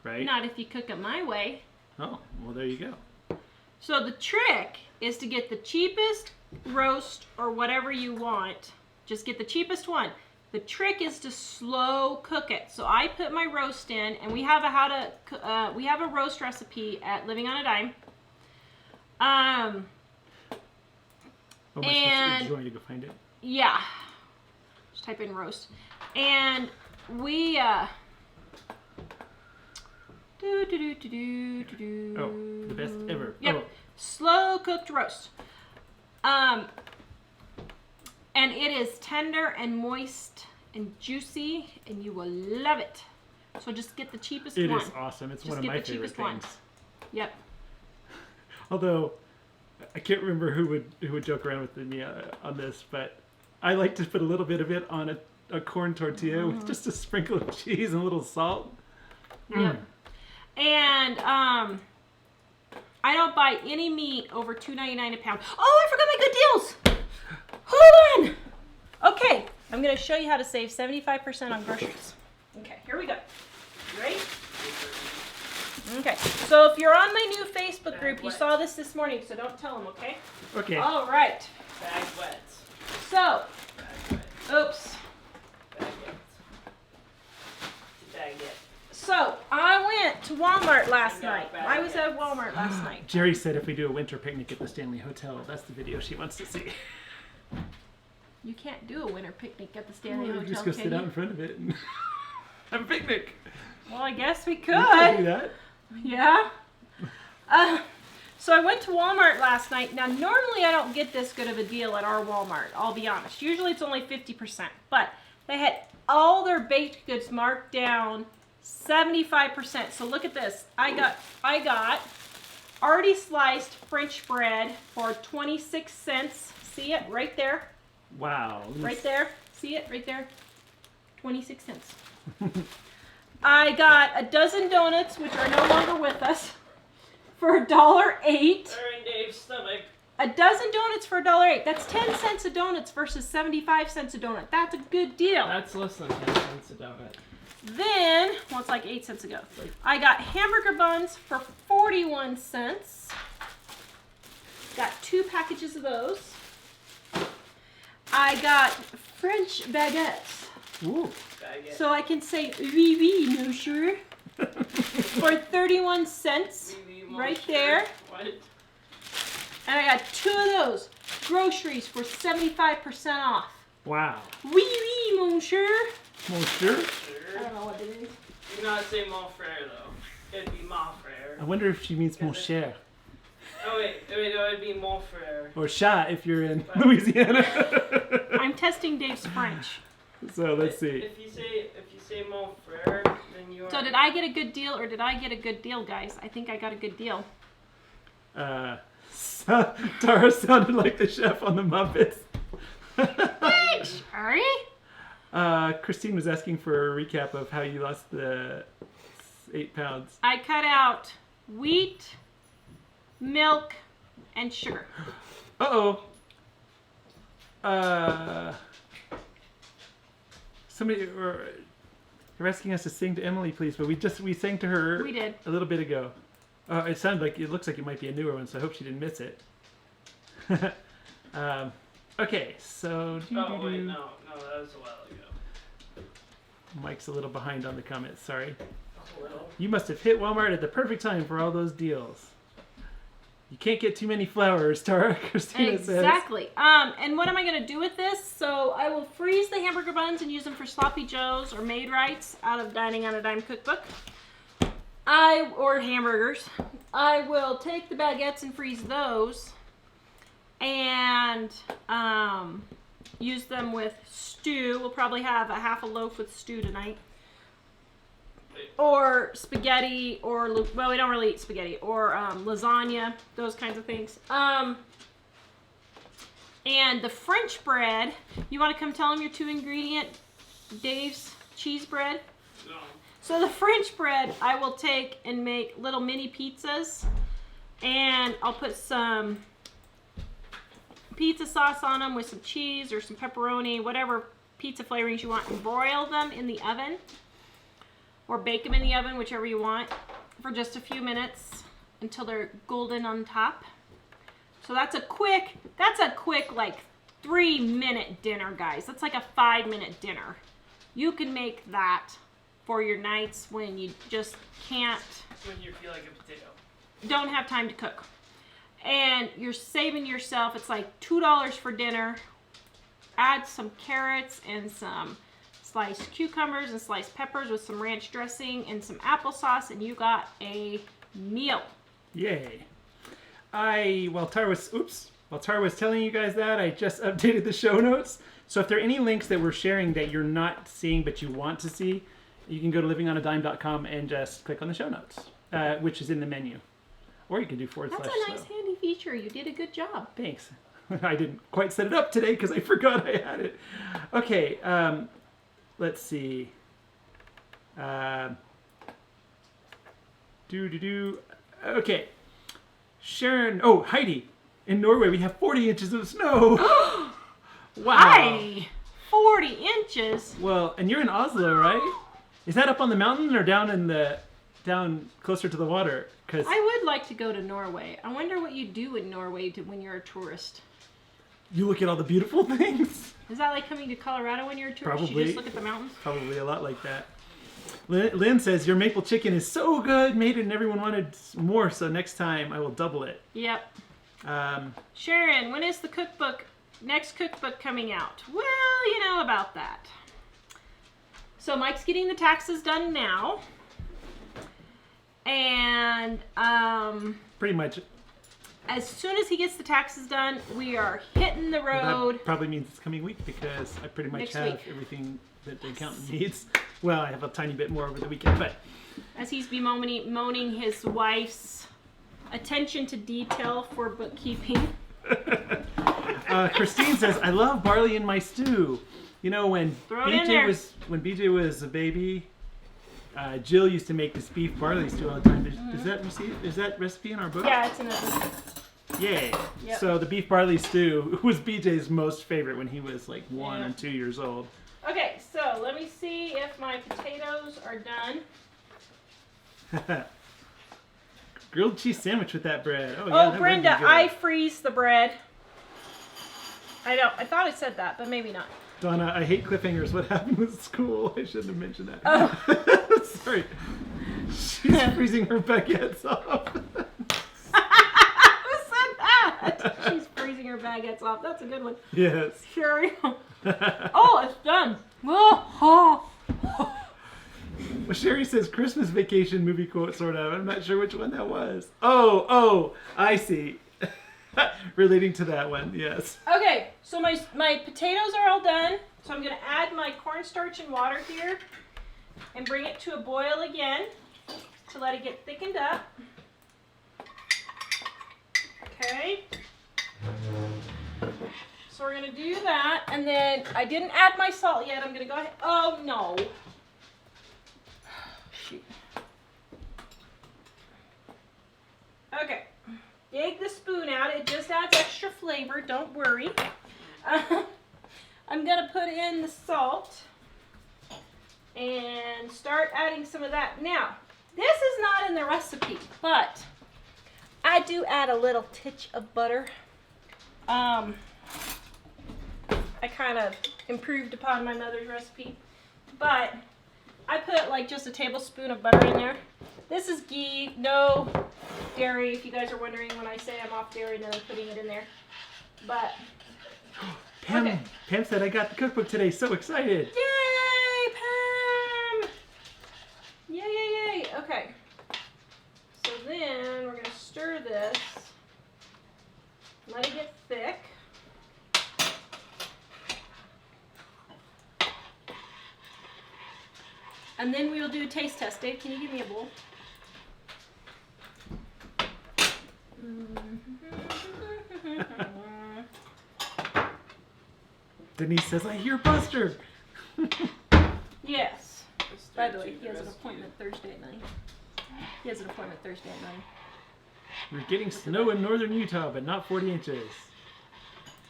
right? Not if you cook it my way. Oh, well, there you go. So the trick is to get the cheapest roast or whatever you want. Just get the cheapest one. The trick is to slow cook it. So I put my roast in, and we have a roast recipe at Living on a Dime. Oh, am I supposed to join to go find it? Yeah. Just type in roast, and we Oh, the best ever. Yep. Oh. Slow cooked roast. And it is tender and moist and juicy, and you will love it. So just get the cheapest one. It is awesome. It's Just one of get my the favorite cheapest one. things. Yep. Although, I can't remember who would joke around with me on this, but I like to put a little bit of it on a corn tortilla with just a sprinkle of cheese and a little salt. Yep. And I don't buy any meat over $2.99 a pound. Oh, I forgot my good deals. Hold on. Okay, I'm going to show you how to save 75% on groceries. Okay, here we go. You ready? Okay, so if you're on my new Facebook group, you saw this morning, so don't tell them, okay? Okay. All right. Bag wet. So, Bag wet. oops. Bag wet. Bag wet. So, I went to Walmart last No, night. bad I was at guess. Walmart last night. Jerry said if we do a winter picnic at the Stanley Hotel, that's the video she wants to see. You can't do a winter picnic at the Stanley Well, Hotel, just go can sit you? out in front of it and have a picnic. Well, I guess we You can do could. that. Yeah. So I went to Walmart last night. Now, normally I don't get this good of a deal at our Walmart, I'll be honest. Usually it's only 50%. But they had all their baked goods marked down 75%. So look at this. I got already sliced French bread for 26 cents. See it right there? Wow. Right there. See it right there? 26 cents. I got a dozen donuts, which are no longer with us, for $1.08. They're in Dave's stomach. A dozen donuts for $1.08. That's 10 cents a donut versus 75 cents a donut. That's a good deal. That's less than 10 cents a donut. Then, well, it's like 8 cents ago. I got hamburger buns for 41 cents. Got 2 packages of those. I got French baguettes. Ooh. Bag wet. So I can say oui, oui, monsieur, for 31 cents. Right there. What? And I got 2 of those groceries for 75% off. Wow. Oui, oui, monsieur. Well, sure. I Sure. don't know what it is. Do not say mon frere though. It'd be mon frere. I wonder if she means mon cher. Oh wait, no, it'd be mon frere. Or chat if you're in Louisiana. I'm testing Dave's French. So let's see. If you say mon frere, then you are. So did I get a good deal or did I get a good deal, guys? I think I got a good deal. Tara sounded like the chef on the Muppets. Thanks, Ari. Christine was asking for a recap of how you lost the 8 pounds. I cut out wheat, milk, and sugar. Uh-oh. Somebody you're asking us to sing to Emily, please, but we sang to her We did. a little bit ago. It sounded like, it looks like it might be a newer one, so I hope she didn't miss it. Okay, so... Oh wait, no, that was a while ago. Mike's a little behind on the comments, sorry. A little. You must have hit Walmart at the perfect time for all those deals. You can't get too many flowers, Tara, Christina says. Exactly. And what am I going to do with this? So I will freeze the hamburger buns and use them for sloppy joes or made rights out of Dining on a Dime cookbook. Or hamburgers. I will take the baguettes and freeze those and use them with stew. We'll probably have a half a loaf with stew tonight. Or spaghetti, or, well, we don't really eat spaghetti, or lasagna, those kinds of things. And the French bread, you want to come tell them your 2-ingredient Dave's cheese bread? No. So the French bread, I will take and make little mini pizzas, and I'll put some pizza sauce on them with some cheese or some pepperoni, whatever pizza flavorings you want, and broil them in the oven. Or bake them in the oven, whichever you want, for just a few minutes until they're golden on top. So that's a quick like 3-minute dinner, guys. That's like a 5-minute dinner. You can make that for your nights when you just can't, When you feel like a potato. don't have time to cook. And you're saving yourself, it's like $2 for dinner. Add some carrots and some sliced cucumbers and sliced peppers with some ranch dressing and some applesauce, and you got a meal. Yay. While Tara was, While Tara was telling you guys that, I just updated the show notes. So if there are any links that we're sharing that you're not seeing but you want to see, you can go to livingonadime.com and just click on the show notes, which is in the menu. Or you can do / That's a nice handy feature. You did a good job. Thanks. I didn't quite set it up today because I forgot I had it. Okay, let's see. Okay. Sharon. Oh, Heidi. In Norway, we have 40 inches of snow. Wow. Heidi, 40 inches? Well, and you're in Oslo, right? Is that up on the mountain or down closer to the water? 'Cause I would like to go to Norway. I wonder what you do in Norway when you're a tourist. you look at all the beautiful things. Is that like coming to Colorado when you're a tourist? Probably. You just look at the mountains? Probably a lot like that. Lynn says, your maple chicken is so good, made it and everyone wanted more, so next time I will double it. Yep. Sharon, when is the next cookbook coming out? Well, you know about that. So Mike's getting the taxes done now. And pretty much. As soon as he gets the taxes done, we are hitting the road. That probably means it's coming week because I pretty much Next have week. everything that the accountant needs. Well, I have a tiny bit more over the weekend, but... As he's bemoaning his wife's attention to detail for bookkeeping. Christine says, I love barley in my stew. You know, when BJ was a baby, Jill used to make this beef barley stew all the time. Is that recipe in our book? Yeah, it's in the book. Yay. Yep. So the beef barley stew was BJ's most favorite when he was like 1 or 2 years old. Okay, so let me see if my potatoes are done. Grilled cheese sandwich with that bread. Oh, yeah, Oh, that Brenda, would be good. I freeze the bread. I thought I said that, but maybe not. Donna, I hate cliffhangers. What happened with school? I shouldn't have mentioned that. Oh. Sorry. She's freezing her baguettes off. Who said that? She's freezing her baguettes off. That's a good one. Yes. Sure. Oh, it's done. Oh. Well, Sherry says Christmas Vacation movie quote, sort of. I'm not sure which one that was. Oh, I see. Relating to that one, yes. Okay, so my potatoes are all done. So I'm going to add my cornstarch and water here and bring it to a boil again to let it get thickened up. Okay. So we're going to do that, and then I didn't add my salt yet. I'm going to go ahead. Oh, no. Shoot. Okay. Dig the spoon out. It just adds extra flavor. Don't worry. I'm going to put in the salt and start adding some of that. Now, this is not in the recipe, but I do add a little titch of butter. I kind of improved upon my mother's recipe, but I put like just a tablespoon of butter in there. This is ghee, no dairy, if you guys are wondering when I say I'm off dairy, then I'm putting it in there. But, Pam said I got the cookbook today, so excited. Yay, Pam! Yay. Okay. So then we're going to stir this, let it get thick. And then we will do a taste test. Dave, can you give me a bowl? Denise says, I hear Buster. Yes. By the way, he has an appointment Thursday at 9. We're getting snow in northern Utah, but not 40 inches.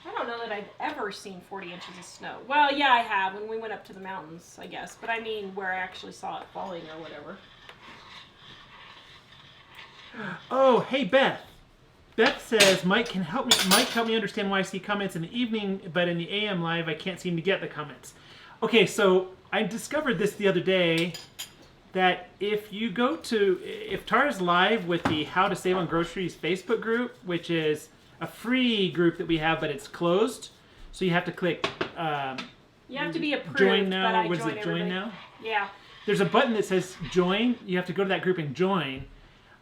I don't know that I've ever seen 40 inches of snow. Well, yeah, I have when we went up to the mountains, I guess. But I mean where I actually saw it falling or whatever. Oh, hey, Beth. Beth says, Mike help me understand why I see comments in the evening, but in the AM live, I can't seem to get the comments. Okay, so I discovered this the other day, that if Tara's live with the How to Save on Groceries Facebook group, which is a free group that we have, but it's closed, so you have to click You have to be approved. join now. But I What is join it, everybody. join now? Yeah. There's a button that says join. You have to go to that group and join.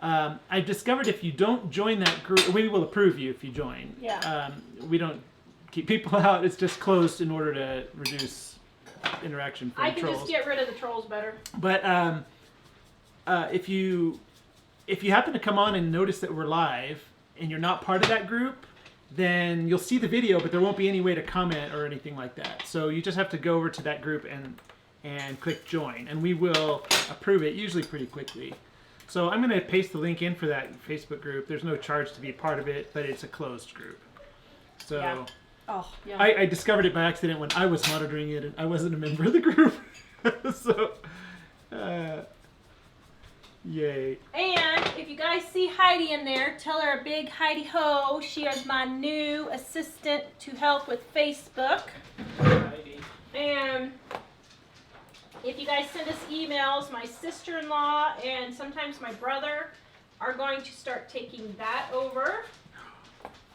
I've discovered if you don't join that group, we will approve you if you join. Yeah. We don't keep people out. It's just closed in order to reduce interaction from I can trolls. just get rid of the trolls better. But if you happen to come on and notice that we're live and you're not part of that group, then you'll see the video, but there won't be any way to comment or anything like that. So you just have to go over to that group and click join, and we will approve it usually pretty quickly. So I'm going to paste the link in for that Facebook group. There's no charge to be a part of it, but it's a closed group. So Yeah. Oh, yeah. I discovered it by accident when I was monitoring it, and I wasn't a member of the group. So, yay. And if you guys see Heidi in there, tell her a big Heidi ho. She is my new assistant to help with Facebook. Heidi. And if you guys send us emails, my sister-in-law and sometimes my brother are going to start taking that over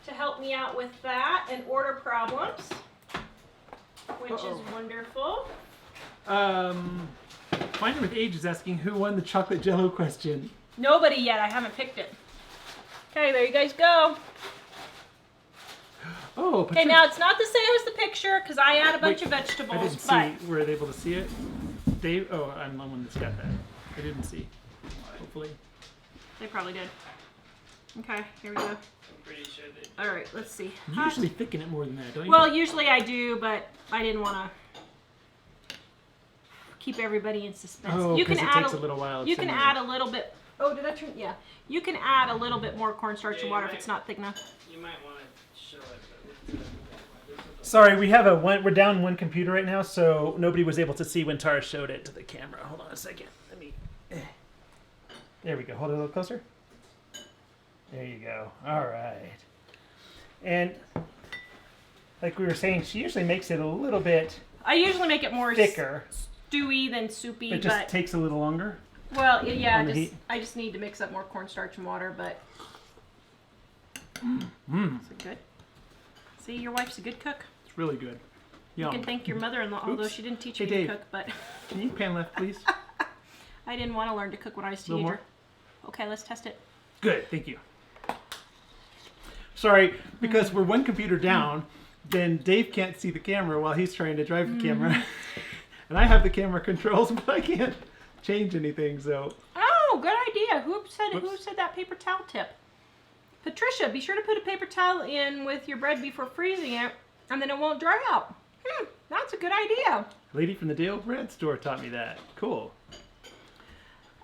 to help me out with that and order problems, which is wonderful. Finding with Age is asking who won the chocolate jello question. Nobody yet. I haven't picked it. Okay, there you guys go. Oh, Okay, Patricia. now it's not the same as the picture because I add a bunch of I vegetables, didn't but see. Were they able to see it? Dave? Oh, I'm the one that's got that. I didn't see. Hopefully. they probably did. Okay, here we go. I'm pretty sure they. All right, let's see. You usually thicken it more than that, don't you? Well, usually I do, but I didn't want to keep everybody in suspense. oh, You can it add takes a little while. You can add a little bit. Oh, did I turn? Yeah. You can add a little bit more cornstarch Yeah, and you water if might- it's not thick enough. You might want to show it, but Sorry, we're down one computer right now, so nobody was able to see when Tara showed it to the camera. Hold on a second. Let me. There we go. Hold it a little closer. There you go. All right. And like we were saying, she usually makes it a little bit I usually make it more thicker. stewy than soupy, It just but takes a little longer. well, yeah. on the heat. I just need to mix up more cornstarch and water, but Mmm, is it good? See, your wife's a good cook. it's really good. You Yum. can thank your mother-in-law, although Oops. she didn't teach Hey, me Dave. to cook, but Can you pan left, please? I didn't want to learn to cook when I was a Little teenager. more? Okay, let's test it. Good, thank you. Sorry, because we're one computer down, then Dave can't see the camera while he's trying to drive the camera. And I have the camera controls, but I can't change anything, so. Oh, good idea. Who Whoops. said that paper towel tip? Patricia, be sure to put a paper towel in with your bread before freezing it, and then it won't dry out. That's a good idea. Lady from the Dale Bread Store taught me that. Cool.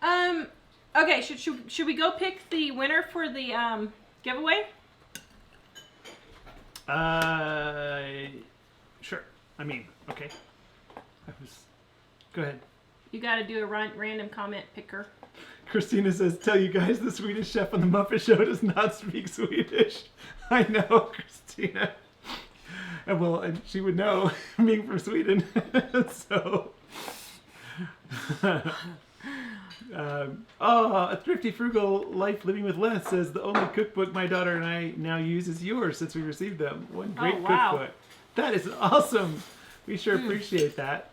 Okay, should we go pick the winner for the giveaway? Sure. I mean, okay. Go ahead. You got to do a random comment picker. Christina says, tell you guys the Swedish chef on the Muppet Show does not speak Swedish. I know, Christina. And well, and she would know, being from Sweden. So. A Thrifty Frugal Life Living with Less says the only cookbook my daughter and I now use is yours since we received them. One great wow. cookbook. That is awesome. We sure appreciate that.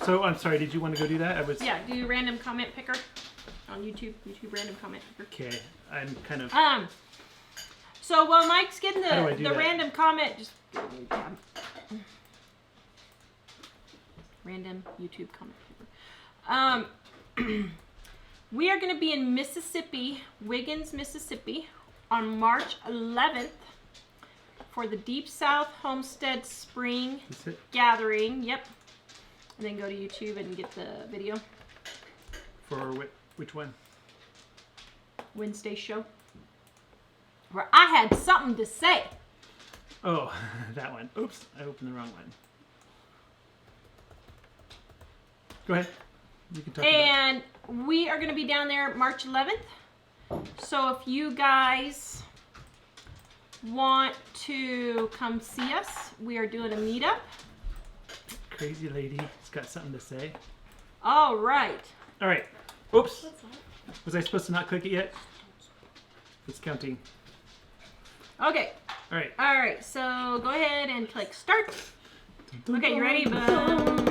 So I'm sorry, did you want to go do that? Yeah, do random comment picker on YouTube. YouTube random comment picker. Okay, I'm kind of. So while Mike's getting How do I the do that? random comment, just random YouTube comment picker. We are going to be in Mississippi, Wiggins, Mississippi, on March 11th for the Deep South Homestead Spring Is it Gathering. Yep. And then go to YouTube and get the video. for which one? Wednesday show. Where I had something to say. Oh, that one. Oops, I opened the wrong one. Go ahead. You can talk about And we are going to be down there March 11th. So if you guys want to come see us, we are doing a meetup. Crazy lady. It's got something to say. All right. All right. Oops. Was I supposed to not click it yet? It's counting. Okay. All right. All right. So go ahead and click start. Okay, you ready? Boom.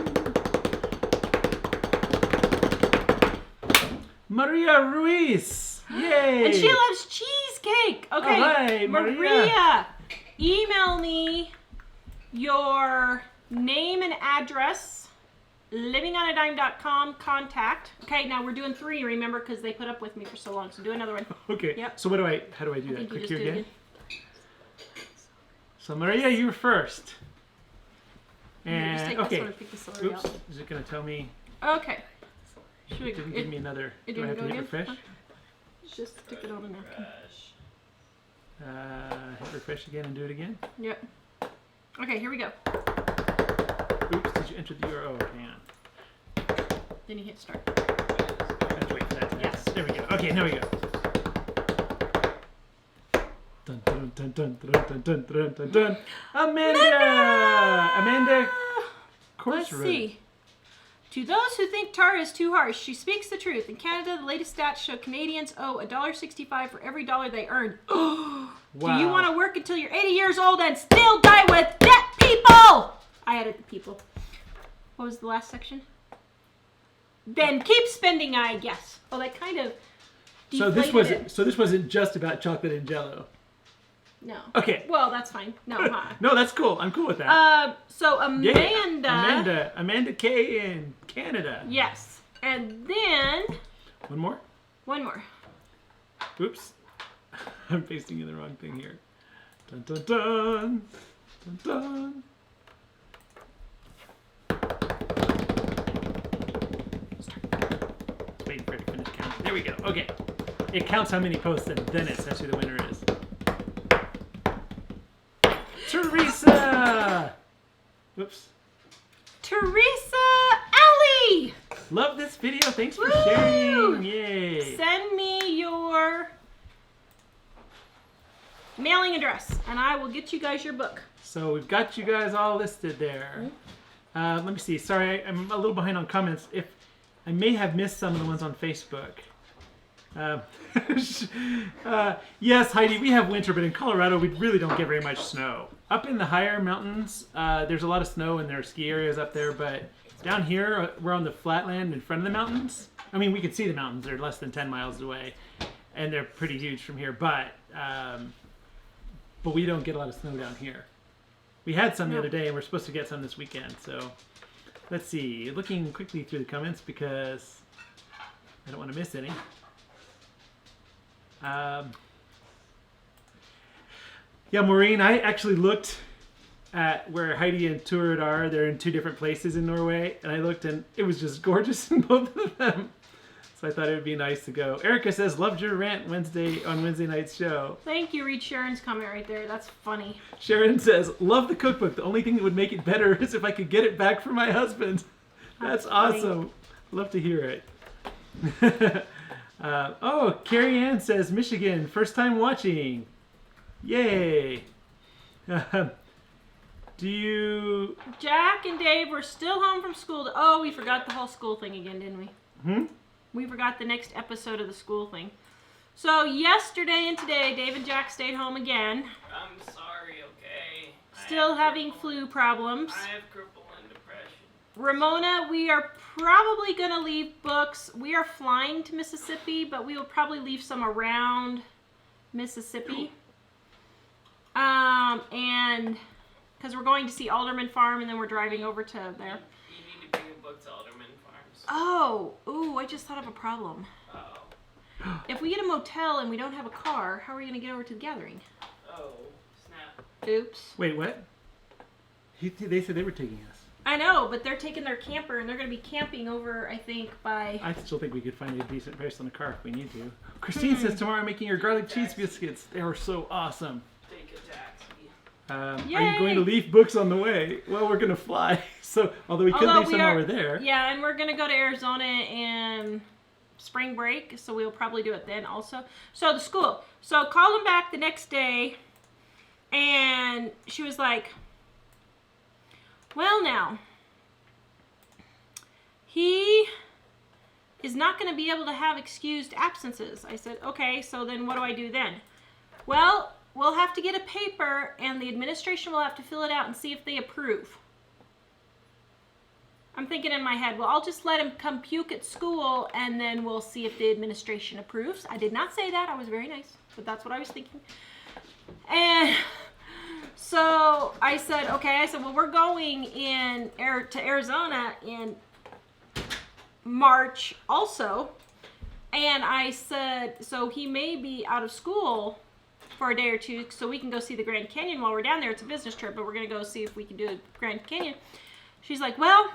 Maria Ruiz. Yay! And she loves cheesecake. Okay, All right, Maria, email me your name and address, livingonadime.com contact. Okay, now we're doing 3, remember, because they put up with me for so long. So do another one. Okay. Yep. So how do I do I that? think you Click just here do it again. So Maria, you were first. Here, just And take this okay. one and pick the celery Oops. out. Is it gonna tell me? Okay. Should It we, didn't give me another. it Do I have to didn't hit go refresh? again? Just stick it on a napkin. Hit refresh again and do it again. Yep. Okay, here we go. Oops, did you enter the URL? Hang on. Then you hit start. I have to wait for that. Yes. There we go. Okay, now we go. Dun, dun, dun, dun, dun, dun, dun, dun, dun, dun. Amanda Let's Corsrud. see. To those who think Tara is too harsh, she speaks the truth. In Canada, the latest stats show Canadians owe $1.65 for every dollar they earn. Wow. Do you want to work until you're 80 years old and still die with debt, people? I added the people. What was the last section? Then keep spending, I guess. Oh, that kind of So this deflated wasn't. So this wasn't just about chocolate and Jello. No. Okay. Well, that's fine. No, huh? No, that's cool. I'm cool with that. So Yeah. Amanda K in Canada. Yes. And then One more. one more. Oops. I'm pasting in the wrong thing here. Dun dun dun. Dun dun. Just waiting for it to finish counting. There we go. Okay. It counts how many posts and then it says who the winner is. Teresa! Whoops. Teresa Alley! Love this video. Thanks for Woo! sharing. Yay. Send me your mailing address and I will get you guys your book. So we've got you guys all listed there. Let me see. Sorry, I'm a little behind on comments. If I may have missed some of the ones on Facebook. Yes, Heidi, we have winter, but in Colorado we really don't get very much snow. Up in the higher mountains, there's a lot of snow and there are ski areas up there, but down here we're on the flatland in front of the mountains. I mean, we can see the mountains. They're less than 10 miles away, and they're pretty huge from here, but we don't get a lot of snow down here. We had some the other day, and we're supposed to get some this weekend, so let's see. Looking quickly through the comments because I don't want to miss any. Yeah, Maureen, I actually looked at where Heidi and Turid are. They're in 2 different places in Norway, and I looked, and it was just gorgeous in both of them. So I thought it would be nice to go. Erica says, loved your rant on Wednesday night's show. Thank you. Read Sharon's comment right there. That's funny. Sharon says, love the cookbook. The only thing that would make it better is if I could get it back from my husband. That's awesome. Love to hear it. Oh, Carrie Ann says, Michigan, first time watching. Yay. Do you... Jack and Dave were still home from school. Oh, we forgot the whole school thing again, didn't we? We forgot the next episode of the school thing. So yesterday and today, Dave and Jack stayed home again. I'm sorry, okay? Still having flu problems. I have crippling depression. Ramona, we are probably going to leave books. We are flying to Mississippi, but we will probably leave some around Mississippi. And because we're going to see Alderman Farm, and then we're driving over to there. You need to bring a book to Alderman Farms. Oh, ooh, I just thought of a problem. Oh. If we get a motel and we don't have a car, how are we going to get over to the gathering? Oh, snap. Oops. Wait, what? They said they were taking us. I know, but they're taking their camper, and they're going to be camping over, I think, by... I still think we could find a decent price on a car if we need to. Christine says, tomorrow I'm making your garlic cheese biscuits. They are so awesome. Take a taxi. Are Yay! you going to leave books on the way? Well, we're going to fly. So, although we could leave some while we're there. Yeah, and we're going to go to Arizona in spring break, so we'll probably do it then also. So the school. So called him back the next day, and she was like, well, now, he is not going to be able to have excused absences. I said, okay, so then what do I do then? Well, we'll have to get a paper, and the administration will have to fill it out and see if they approve. I'm thinking in my head, well, I'll just let him come puke at school and then we'll see if the administration approves. I did not say that. I was very nice, but that's what I was thinking. And so I said, okay, I said, well, we're going to Arizona in March also. And I said, so he may be out of school for a day or two so we can go see the Grand Canyon while we're down there. It's a business trip, but we're going to go see if we can do the Grand Canyon. She's like, well,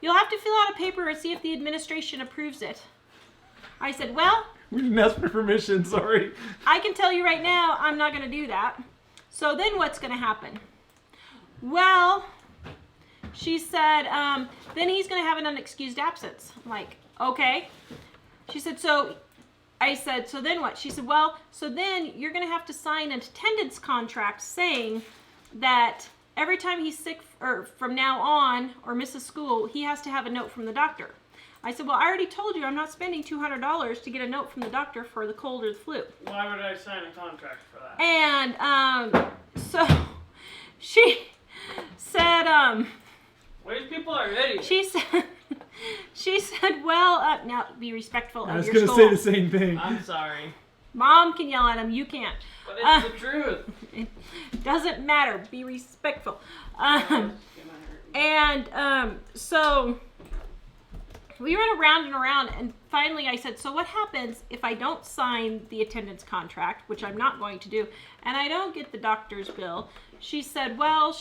you'll have to fill out a paper and see if the administration approves it. I said, well, We didn't ask for permission, sorry. I can tell you right now, I'm not going to do that. So then what's going to happen? Well, she said, then he's going to have an unexcused absence. I'm like, okay. She said, so I said, so then what? She said, well, so then you're going to have to sign an attendance contract saying that every time he's sick or from now on or misses school, he has to have a note from the doctor. I said, well, I already told you I'm not spending $200 to get a note from the doctor for the cold or the flu. Why would I sign a contract for that? And so she said, Wait, people are idiots. she said, well, now be respectful of your school. I was going to say the same thing. I'm sorry. Mom can yell at him, you can't. But it's the truth. It doesn't matter. Be respectful. So we went around and around, and finally I said, so what happens if I don't sign the attendance contract, which I'm not going to do, and I don't get the doctor's bill? She said, well,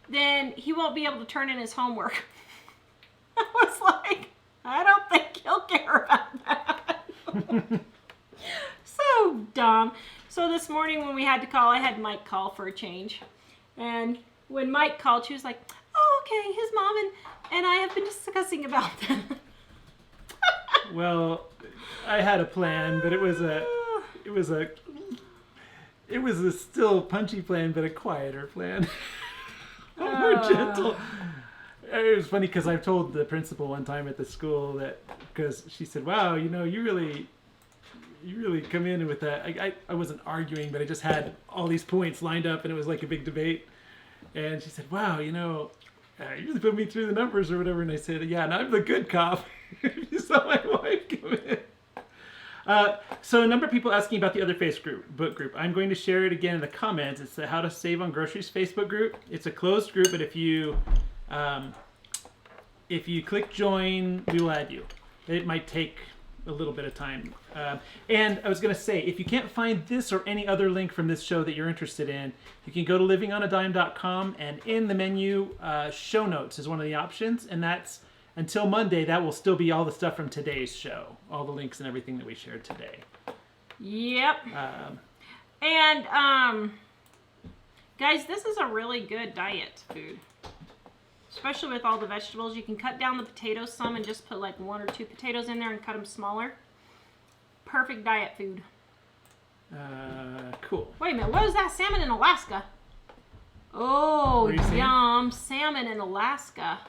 then he won't be able to turn in his homework. I was like, I don't think he'll care about that. So dumb. So this morning when we had to call, I had Mike call for a change. And when Mike called, she was like, oh, okay, his mom and I have been discussing about that. Well, I had a plan, but it was a still punchy plan, but a quieter plan. More gentle. It was funny because I told the principal one time at the school that, because she said, wow, you really come in with that. I wasn't arguing, but I just had all these points lined up and it was like a big debate. And she said, wow, you really put me through the numbers or whatever. And I said, yeah, and I'm the good cop. You saw my wife come in. So a number of people asking about the other book group. I'm going to share it again in the comments. It's the How to Save on Groceries Facebook group. It's a closed group, but if you click join, we will add you. It might take a little bit of time. And I was going to say, if you can't find this or any other link from this show that you're interested in, you can go to livingonadime.com, and in the menu, show notes is one of the options, and that's until Monday, that will still be all the stuff from today's show, all the links and everything that we shared today. Yep. Guys, this is a really good diet food. Especially with all the vegetables. You can cut down the potatoes some and just put like 1 or 2 potatoes in there and cut them smaller. Perfect diet food. Cool. Wait a minute, what is that? Salmon in Alaska? Oh, yum. Salmon in Alaska.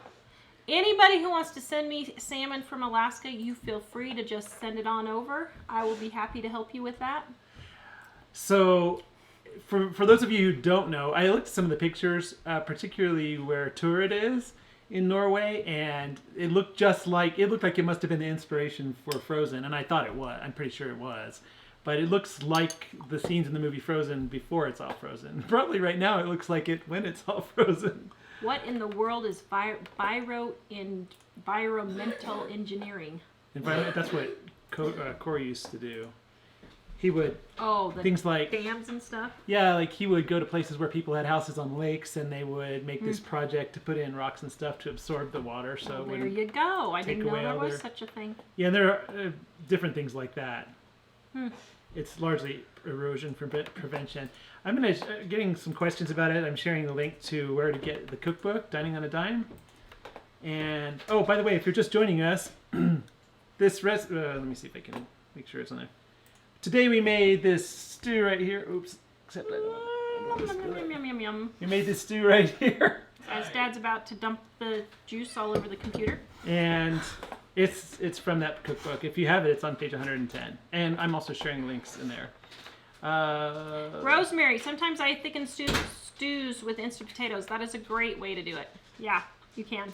Anybody who wants to send me salmon from Alaska, you feel free to just send it on over. I will be happy to help you with that. So, for those of you who don't know, I looked at some of the pictures, particularly where Turid is in Norway, and it looked like it must have been the inspiration for Frozen, and I thought it was. I'm pretty sure it was. But it looks like the scenes in the movie Frozen before it's all frozen. Probably right now it looks like it when it's all frozen. What in the world is environmental engineering? That's what Corey used to do. He would things like dams and stuff. Yeah, like he would go to places where people had houses on lakes, and they would make this project to put in rocks and stuff to absorb the water. So there you go. I didn't know there was such a thing. Yeah, and there are different things like that. It's largely erosion prevention. I'm getting some questions about it. I'm sharing the link to where to get the cookbook, Dining on a Dime. And by the way, if you're just joining us, this let me see if I can make sure it's on there. Today we made this stew right here. Oops. Except I don't want We made this stew right here. As Dad's about to dump the juice all over the computer. And it's from that cookbook. If you have it, it's on page 110. And I'm also sharing links in there. Rosemary. Sometimes I thicken stews with instant potatoes. That is a great way to do it. Yeah. You can.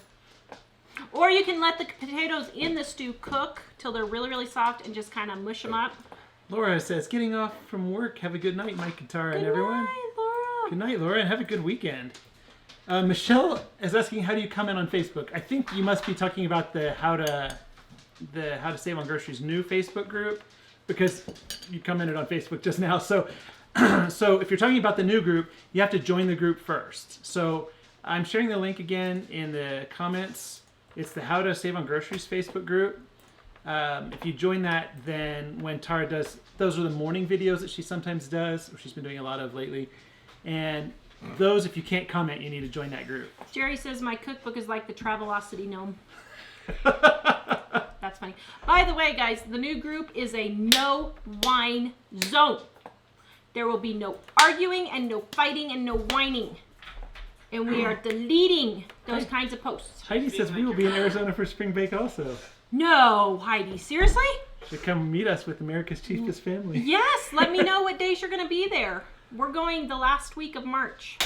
Or you can let the potatoes in the stew cook till they're really, really soft and just kind of mush them up. Laura says, getting off from work. Have a good night, Mike and Tara and everyone. Good night, Laura. Good night, Laura, and have a good weekend. Michelle is asking, how do you comment on Facebook? I think you must be talking about the How to Save on Groceries new Facebook group, because you commented on Facebook just now. So, so if you're talking about the new group, you have to join the group first. So I'm sharing the link again in the comments. It's the How to Save on Groceries Facebook group. If you join that, then when Tara does, those are the morning videos that she sometimes does, or she's been doing a lot of lately. And those, if you can't comment, you need to join that group. Jerry says my cookbook is like the Travelocity gnome. That's funny. By the way, guys, the new group is a no whine zone. There will be no arguing and no fighting and no whining. And we are deleting those kinds of posts. Heidi says we will be in Arizona for spring break also. No, Heidi, seriously? So come meet us with America's Cheapest Family. Yes, let me know what days you're going to be there. We're going the last week of March.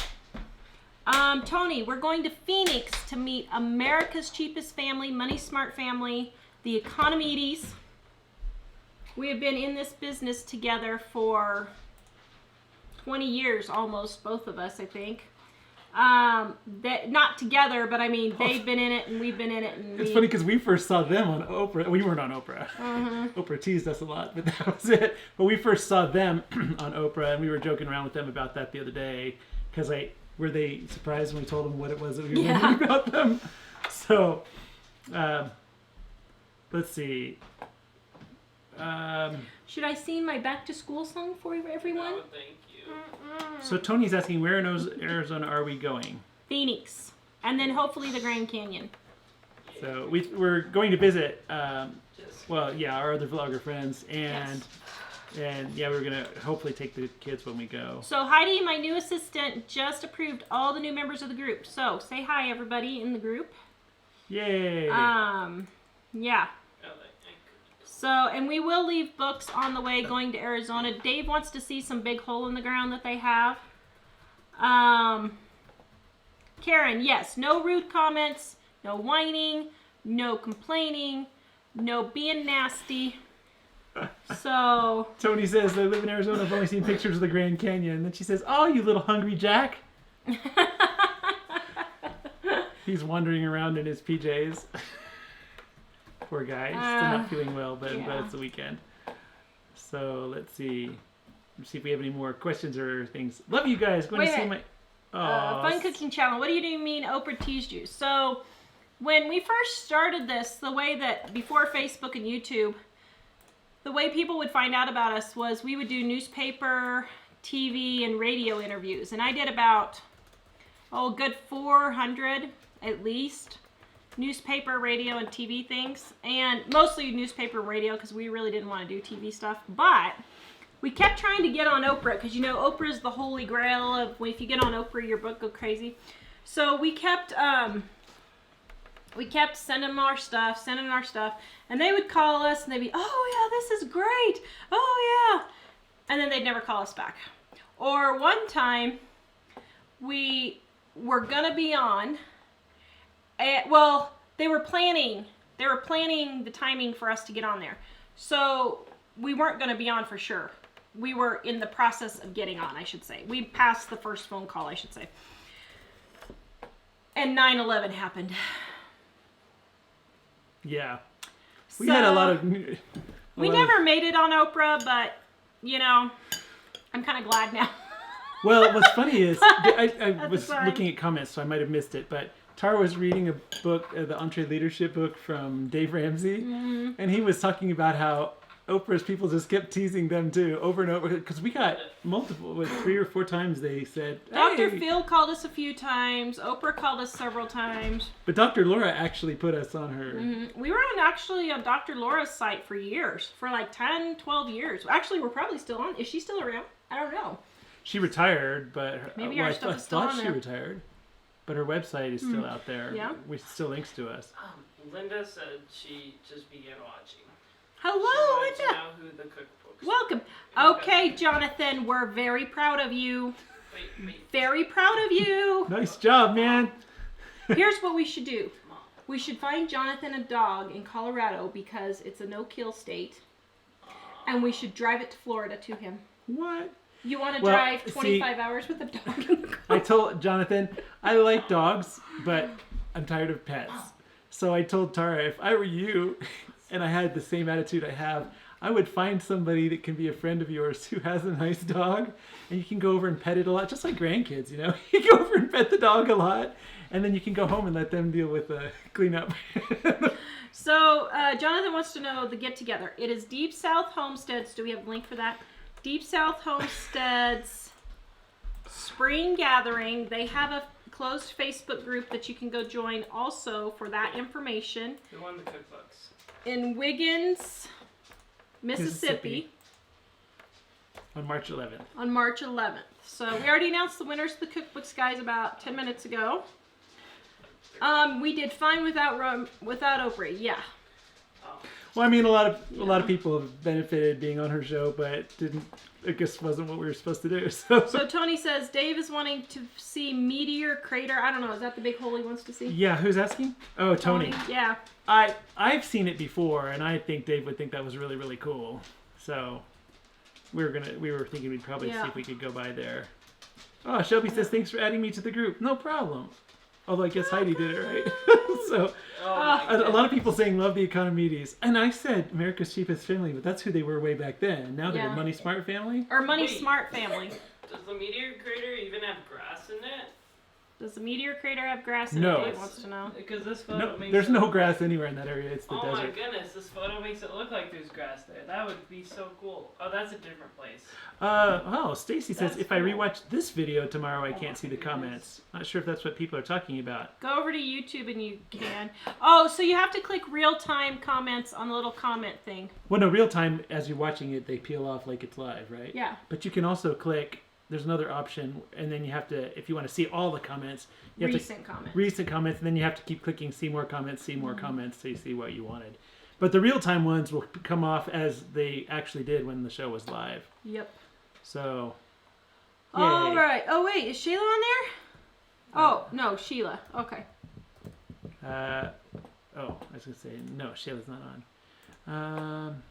Tony, we're going to Phoenix to meet America's Cheapest Family, Money Smart Family, the Economides. We have been in this business together for 20 years almost, both of us, I think. Not together, but I mean, they've been in it and we've been in it. And it's funny because we first saw them on Oprah. We weren't on Oprah. Oprah teased us a lot, but that was it. But we first saw them on Oprah, and we were joking around with them about that the other day. Because were they surprised when we told them what it was that we were learning about them? So, let's see. Should I sing my back to school song for everyone? No, thank you. So Tony's asking, where in Arizona are we going? Phoenix. And then hopefully the Grand Canyon. So we're going to visit, our other vlogger friends, and we're going to hopefully take the kids when we go. So Heidi, my new assistant, just approved all the new members of the group. So say hi, everybody in the group. Yay! Yeah. So, and we will leave books on the way going to Arizona. Dave wants to see some big hole in the ground that they have. Karen, yes, no rude comments, no whining, no complaining, no being nasty. So Tony says they live in Arizona. I've only seen pictures of the Grand Canyon. And then she says, "Oh, you little hungry Jack." He's wandering around in his PJs. Poor guy. Still not feeling well, but it's the weekend. So let's see. Let's see if we have any more questions or things. Love you guys. Going to see my Fun Cooking Channel. What do you mean Oprah teased you? So when we first started this, the way that before Facebook and YouTube, the way people would find out about us was we would do newspaper, TV, and radio interviews. And I did about, good 400 at least. Newspaper, radio, and TV things. And mostly newspaper, radio, because we really didn't want to do TV stuff. But we kept trying to get on Oprah, because you know Oprah is the holy grail of if you get on Oprah, your book go crazy. So we kept sending them our stuff, and they would call us, and they'd be, "Oh yeah, this is great. Oh yeah," and then they'd never call us back. Or one time, we were gonna be on. They were planning the timing for us to get on there. So we weren't going to be on for sure. We were in the process of getting on, I should say. We passed the first phone call, I should say. And 9/11 happened. Yeah. We had a lot of... We never made it on Oprah, but, you know, I'm kind of glad now. Well, what's funny is, I was looking at comments, so I might have missed it, but Tara was reading a book, the Entree Leadership book from Dave Ramsey, and he was talking about how Oprah's people just kept teasing them too, over and over, because we got multiple, 3 or 4 times they said, "Hey." Dr. Phil called us a few times, Oprah called us several times. But Dr. Laura actually put us on her. We were on Dr. Laura's site for years, for like 10, 12 years. Actually, we're probably still on. Is she still around? I don't know. She retired, but maybe our stuff is still on there. I thought she retired. But her website is still out there. Yeah. It still links to us. Linda said she just began watching. Hello, Linda. Linda. To know who the cookbooks Welcome. Okay, Jonathan, we're very proud of you. Wait. Very proud of you. Nice job, man. Here's what we should do. We should find Jonathan a dog in Colorado because it's a no-kill state. And we should drive it to Florida to him. What? You want to drive 25 hours with a dog in the car? I told Jonathan, I like dogs, but I'm tired of pets. So I told Tara, if I were you and I had the same attitude I have, I would find somebody that can be a friend of yours who has a nice dog, and you can go over and pet it a lot, just like grandkids, you know? You go over and pet the dog a lot, and then you can go home and let them deal with cleanup. So Jonathan wants to know the get-together. It is Deep South Homesteads. Do we have a link for that? Deep South Homesteads Spring Gathering. They have a closed Facebook group that you can go join also for that information. Who won the cookbooks? In Wiggins, Mississippi. On March 11th. On March 11th. So we already announced the winners of the cookbooks, guys, about 10 minutes ago. We did fine without Oprah. Yeah. Well, I mean, a lot of people have benefited being on her show, but I guess wasn't what we were supposed to do. So Tony says Dave is wanting to see Meteor Crater. I don't know. Is that the big hole he wants to see? Yeah. Who's asking? Oh, Tony. Yeah. I've seen it before, and I think Dave would think that was really, really cool. So we were thinking we'd probably see if we could go by there. Oh, Shelby says thanks for adding me to the group. No problem. Although I guess Heidi did it, right? So a lot of people saying love the Economides. And I said America's Cheapest Family, but that's who they were way back then. Now they're a Money Smart Family. Or Money Smart Family. Does the meteor crater even have grass in it? Does the Meteor Crater have grass in No. it? Dave wants to know. Because this photo makes there's it no grass anywhere in that area. It's the Oh desert. my goodness, this photo makes it look like there's grass there. That would be so cool. Oh, that's a different place. Stacy says That's if I cool. rewatch this video tomorrow, I can't see the comments. Not sure if that's what people are talking about. Go over to YouTube and you can. Oh, so you have to click real-time comments on the little comment thing. Well, no, real time, as you're watching it, they peel off like it's live, right? Yeah. But you can also click, there's another option, and then you have to, if you want to see all the comments, you have Recent comments. recent comments, and then you have to keep clicking see more comments, see more comments, so you see what you wanted. But the real-time ones will come off as they actually did when the show was live. Yep. So, All yay. right. Oh, wait. Is Sheila on there? Oh, no. Sheila. Okay. I was going to say, no, Shayla's not on.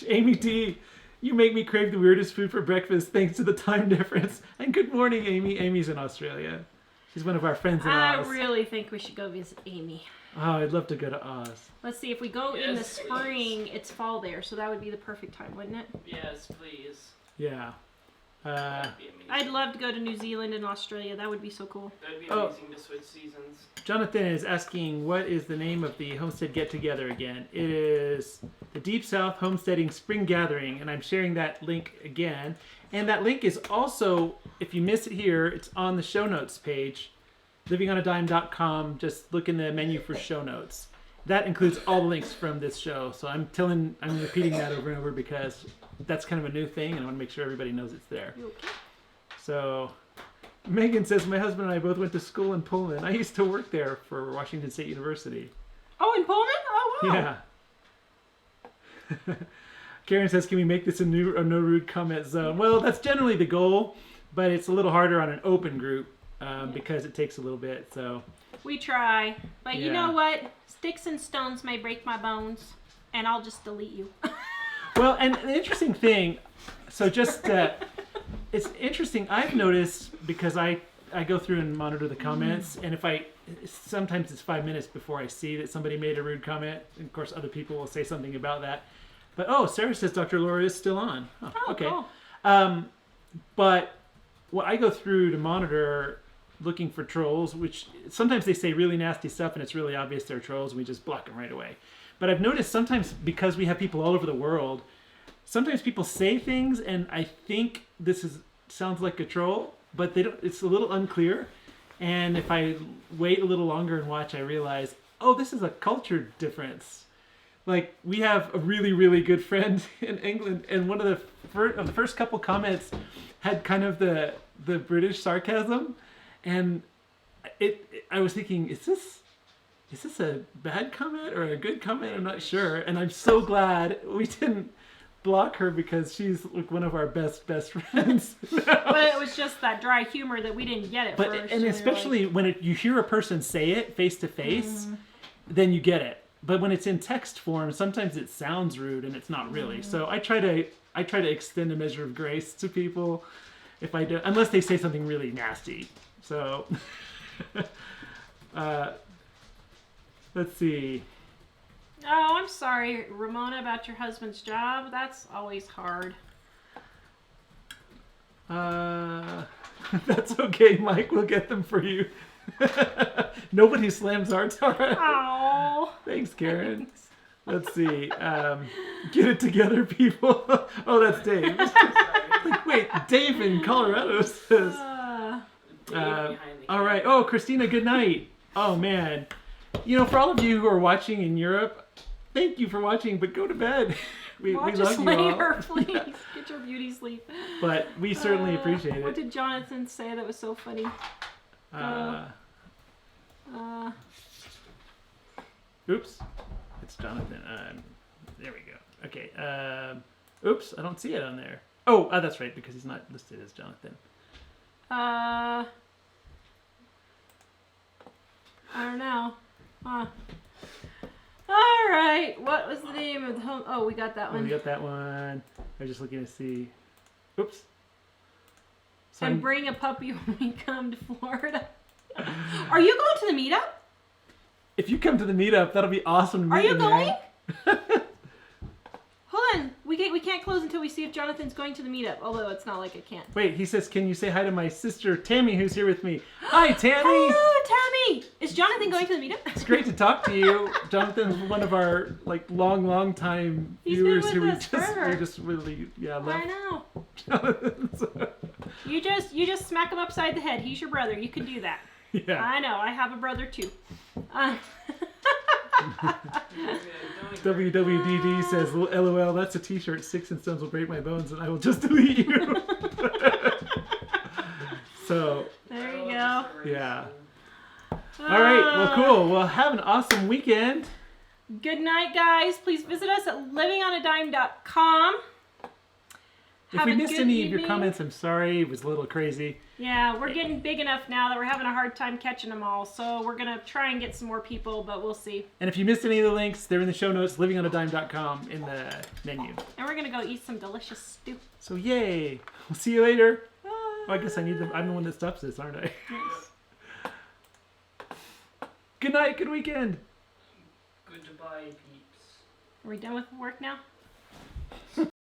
Amy D, you make me crave the weirdest food for breakfast thanks to the time difference. And good morning, Amy. Amy's in Australia. She's one of our friends in I Oz. really think we should go visit Amy. Oh, I'd love to go to Oz. Let's see. If we go in the Yes, spring, it's fall there, so that would be the perfect time, wouldn't it? Yes, please. Yeah. That'd be amazing. I'd love to go to New Zealand and Australia. That would be so cool. That'd be Oh. amazing to switch seasons. Jonathan is asking, what is the name of the Homestead get-together again? It is the Deep South Homesteading Spring Gathering, and I'm sharing that link again. And that link is also, if you miss it here, it's on the show notes page, livingonadime.com. Just look in the menu for show notes. That includes all the links from this show. So I'm repeating that over and over because that's kind of a new thing, and I want to make sure everybody knows it's there. You okay? So Megan says, my husband and I both went to school in Pullman. I used to work there for Washington State University. Oh, in Pullman? Oh, wow. Yeah. Karen says, can we make this a no rude comment zone? Well, that's generally the goal, but it's a little harder on an open group because it takes a little bit. So We try. But you Yeah. know what? Sticks and stones may break my bones, and I'll just delete you. Well, and the interesting thing, so just, it's interesting, I've noticed, because I go through and monitor the comments, and sometimes it's 5 minutes before I see that somebody made a rude comment, and of course other people will say something about that. But, Sarah says Dr. Laura is still on. Oh, okay. Cool. But what I go through to monitor looking for trolls, which sometimes they say really nasty stuff and it's really obvious they're trolls and we just block them right away. But I've noticed sometimes, because we have people all over the world, sometimes people say things and I think sounds like a troll, but it's a little unclear. And if I wait a little longer and watch, I realize, this is a culture difference. Like, we have a really, really good friend in England, and one of the first couple comments had kind of the British sarcasm, and I was thinking, is this a bad comment or a good comment? I'm not sure, and I'm so glad we didn't block her because she's like one of our best friends. But it was just that dry humor that we didn't get at But first. and especially when you hear a person say it face to face, then you get it. But when it's in text form, sometimes it sounds rude and it's not really. So I try to extend a measure of grace to people if I do, unless they say something really nasty. So let's see. Oh, I'm sorry, Ramona, about your husband's job. That's always hard. That's okay, Mike. We'll get them for you. Nobody slams our tire. Oh. Thanks, Karen. Let's see. Get it together, people. Oh, that's Dave. Like, wait, Dave in Colorado says. All right. Oh, Christina, good night. Oh, man. You know, for all of you who are watching in Europe, thank you for watching, but go to bed. We Watch love us you all. later, please. Get your beauty sleep. But we certainly appreciate it. What did Jonathan say that was so funny? Oops. It's Jonathan. There we go. Okay. Oops. I don't see it on there. Oh, that's right, because he's not listed as Jonathan. I don't know. Huh. All right. What was the name of the home? Oh, we got that Oh, one. we got that one. I was just looking to see. Oops. So And bring a puppy when we come to Florida. Are you going to the meetup? if you come to the meetup, that'll be awesome. To Are meet you man. going? Hold on. We can't close until we see if Jonathan's going to the meetup. Although it's not like I can't. Wait, he says, can you say hi to my sister Tammy, who's here with me? Hi, Tammy. Hello, Tammy. Is Jonathan going to the meetup? It's great to talk to you. Jonathan's one of our like long time He's been viewers with who us forever. we just really love. I know. Jonathan. So, You just smack him upside the head. He's your brother. You can do that. yeah. I know. I have a brother too. WWDD says, LOL, that's a t-shirt. Sticks and stones will break my bones and I will just delete you. So, There you go. yeah. All right, well, cool. Well, have an awesome weekend. Good night, guys. Please visit us at livingonadime.com. If we missed any of your comments, I'm sorry. It was a little crazy. Yeah, we're getting big enough now that we're having a hard time catching them all. So we're going to try and get some more people, but we'll see. And if you missed any of the links, they're in the show notes, livingonadime.com in the menu. And we're going to go eat some delicious stew. So, yay. We'll see you later. Bye. Oh, I guess I'm the one that stops this, aren't I? Good night. Good weekend. Goodbye, peeps. Are we done with work now?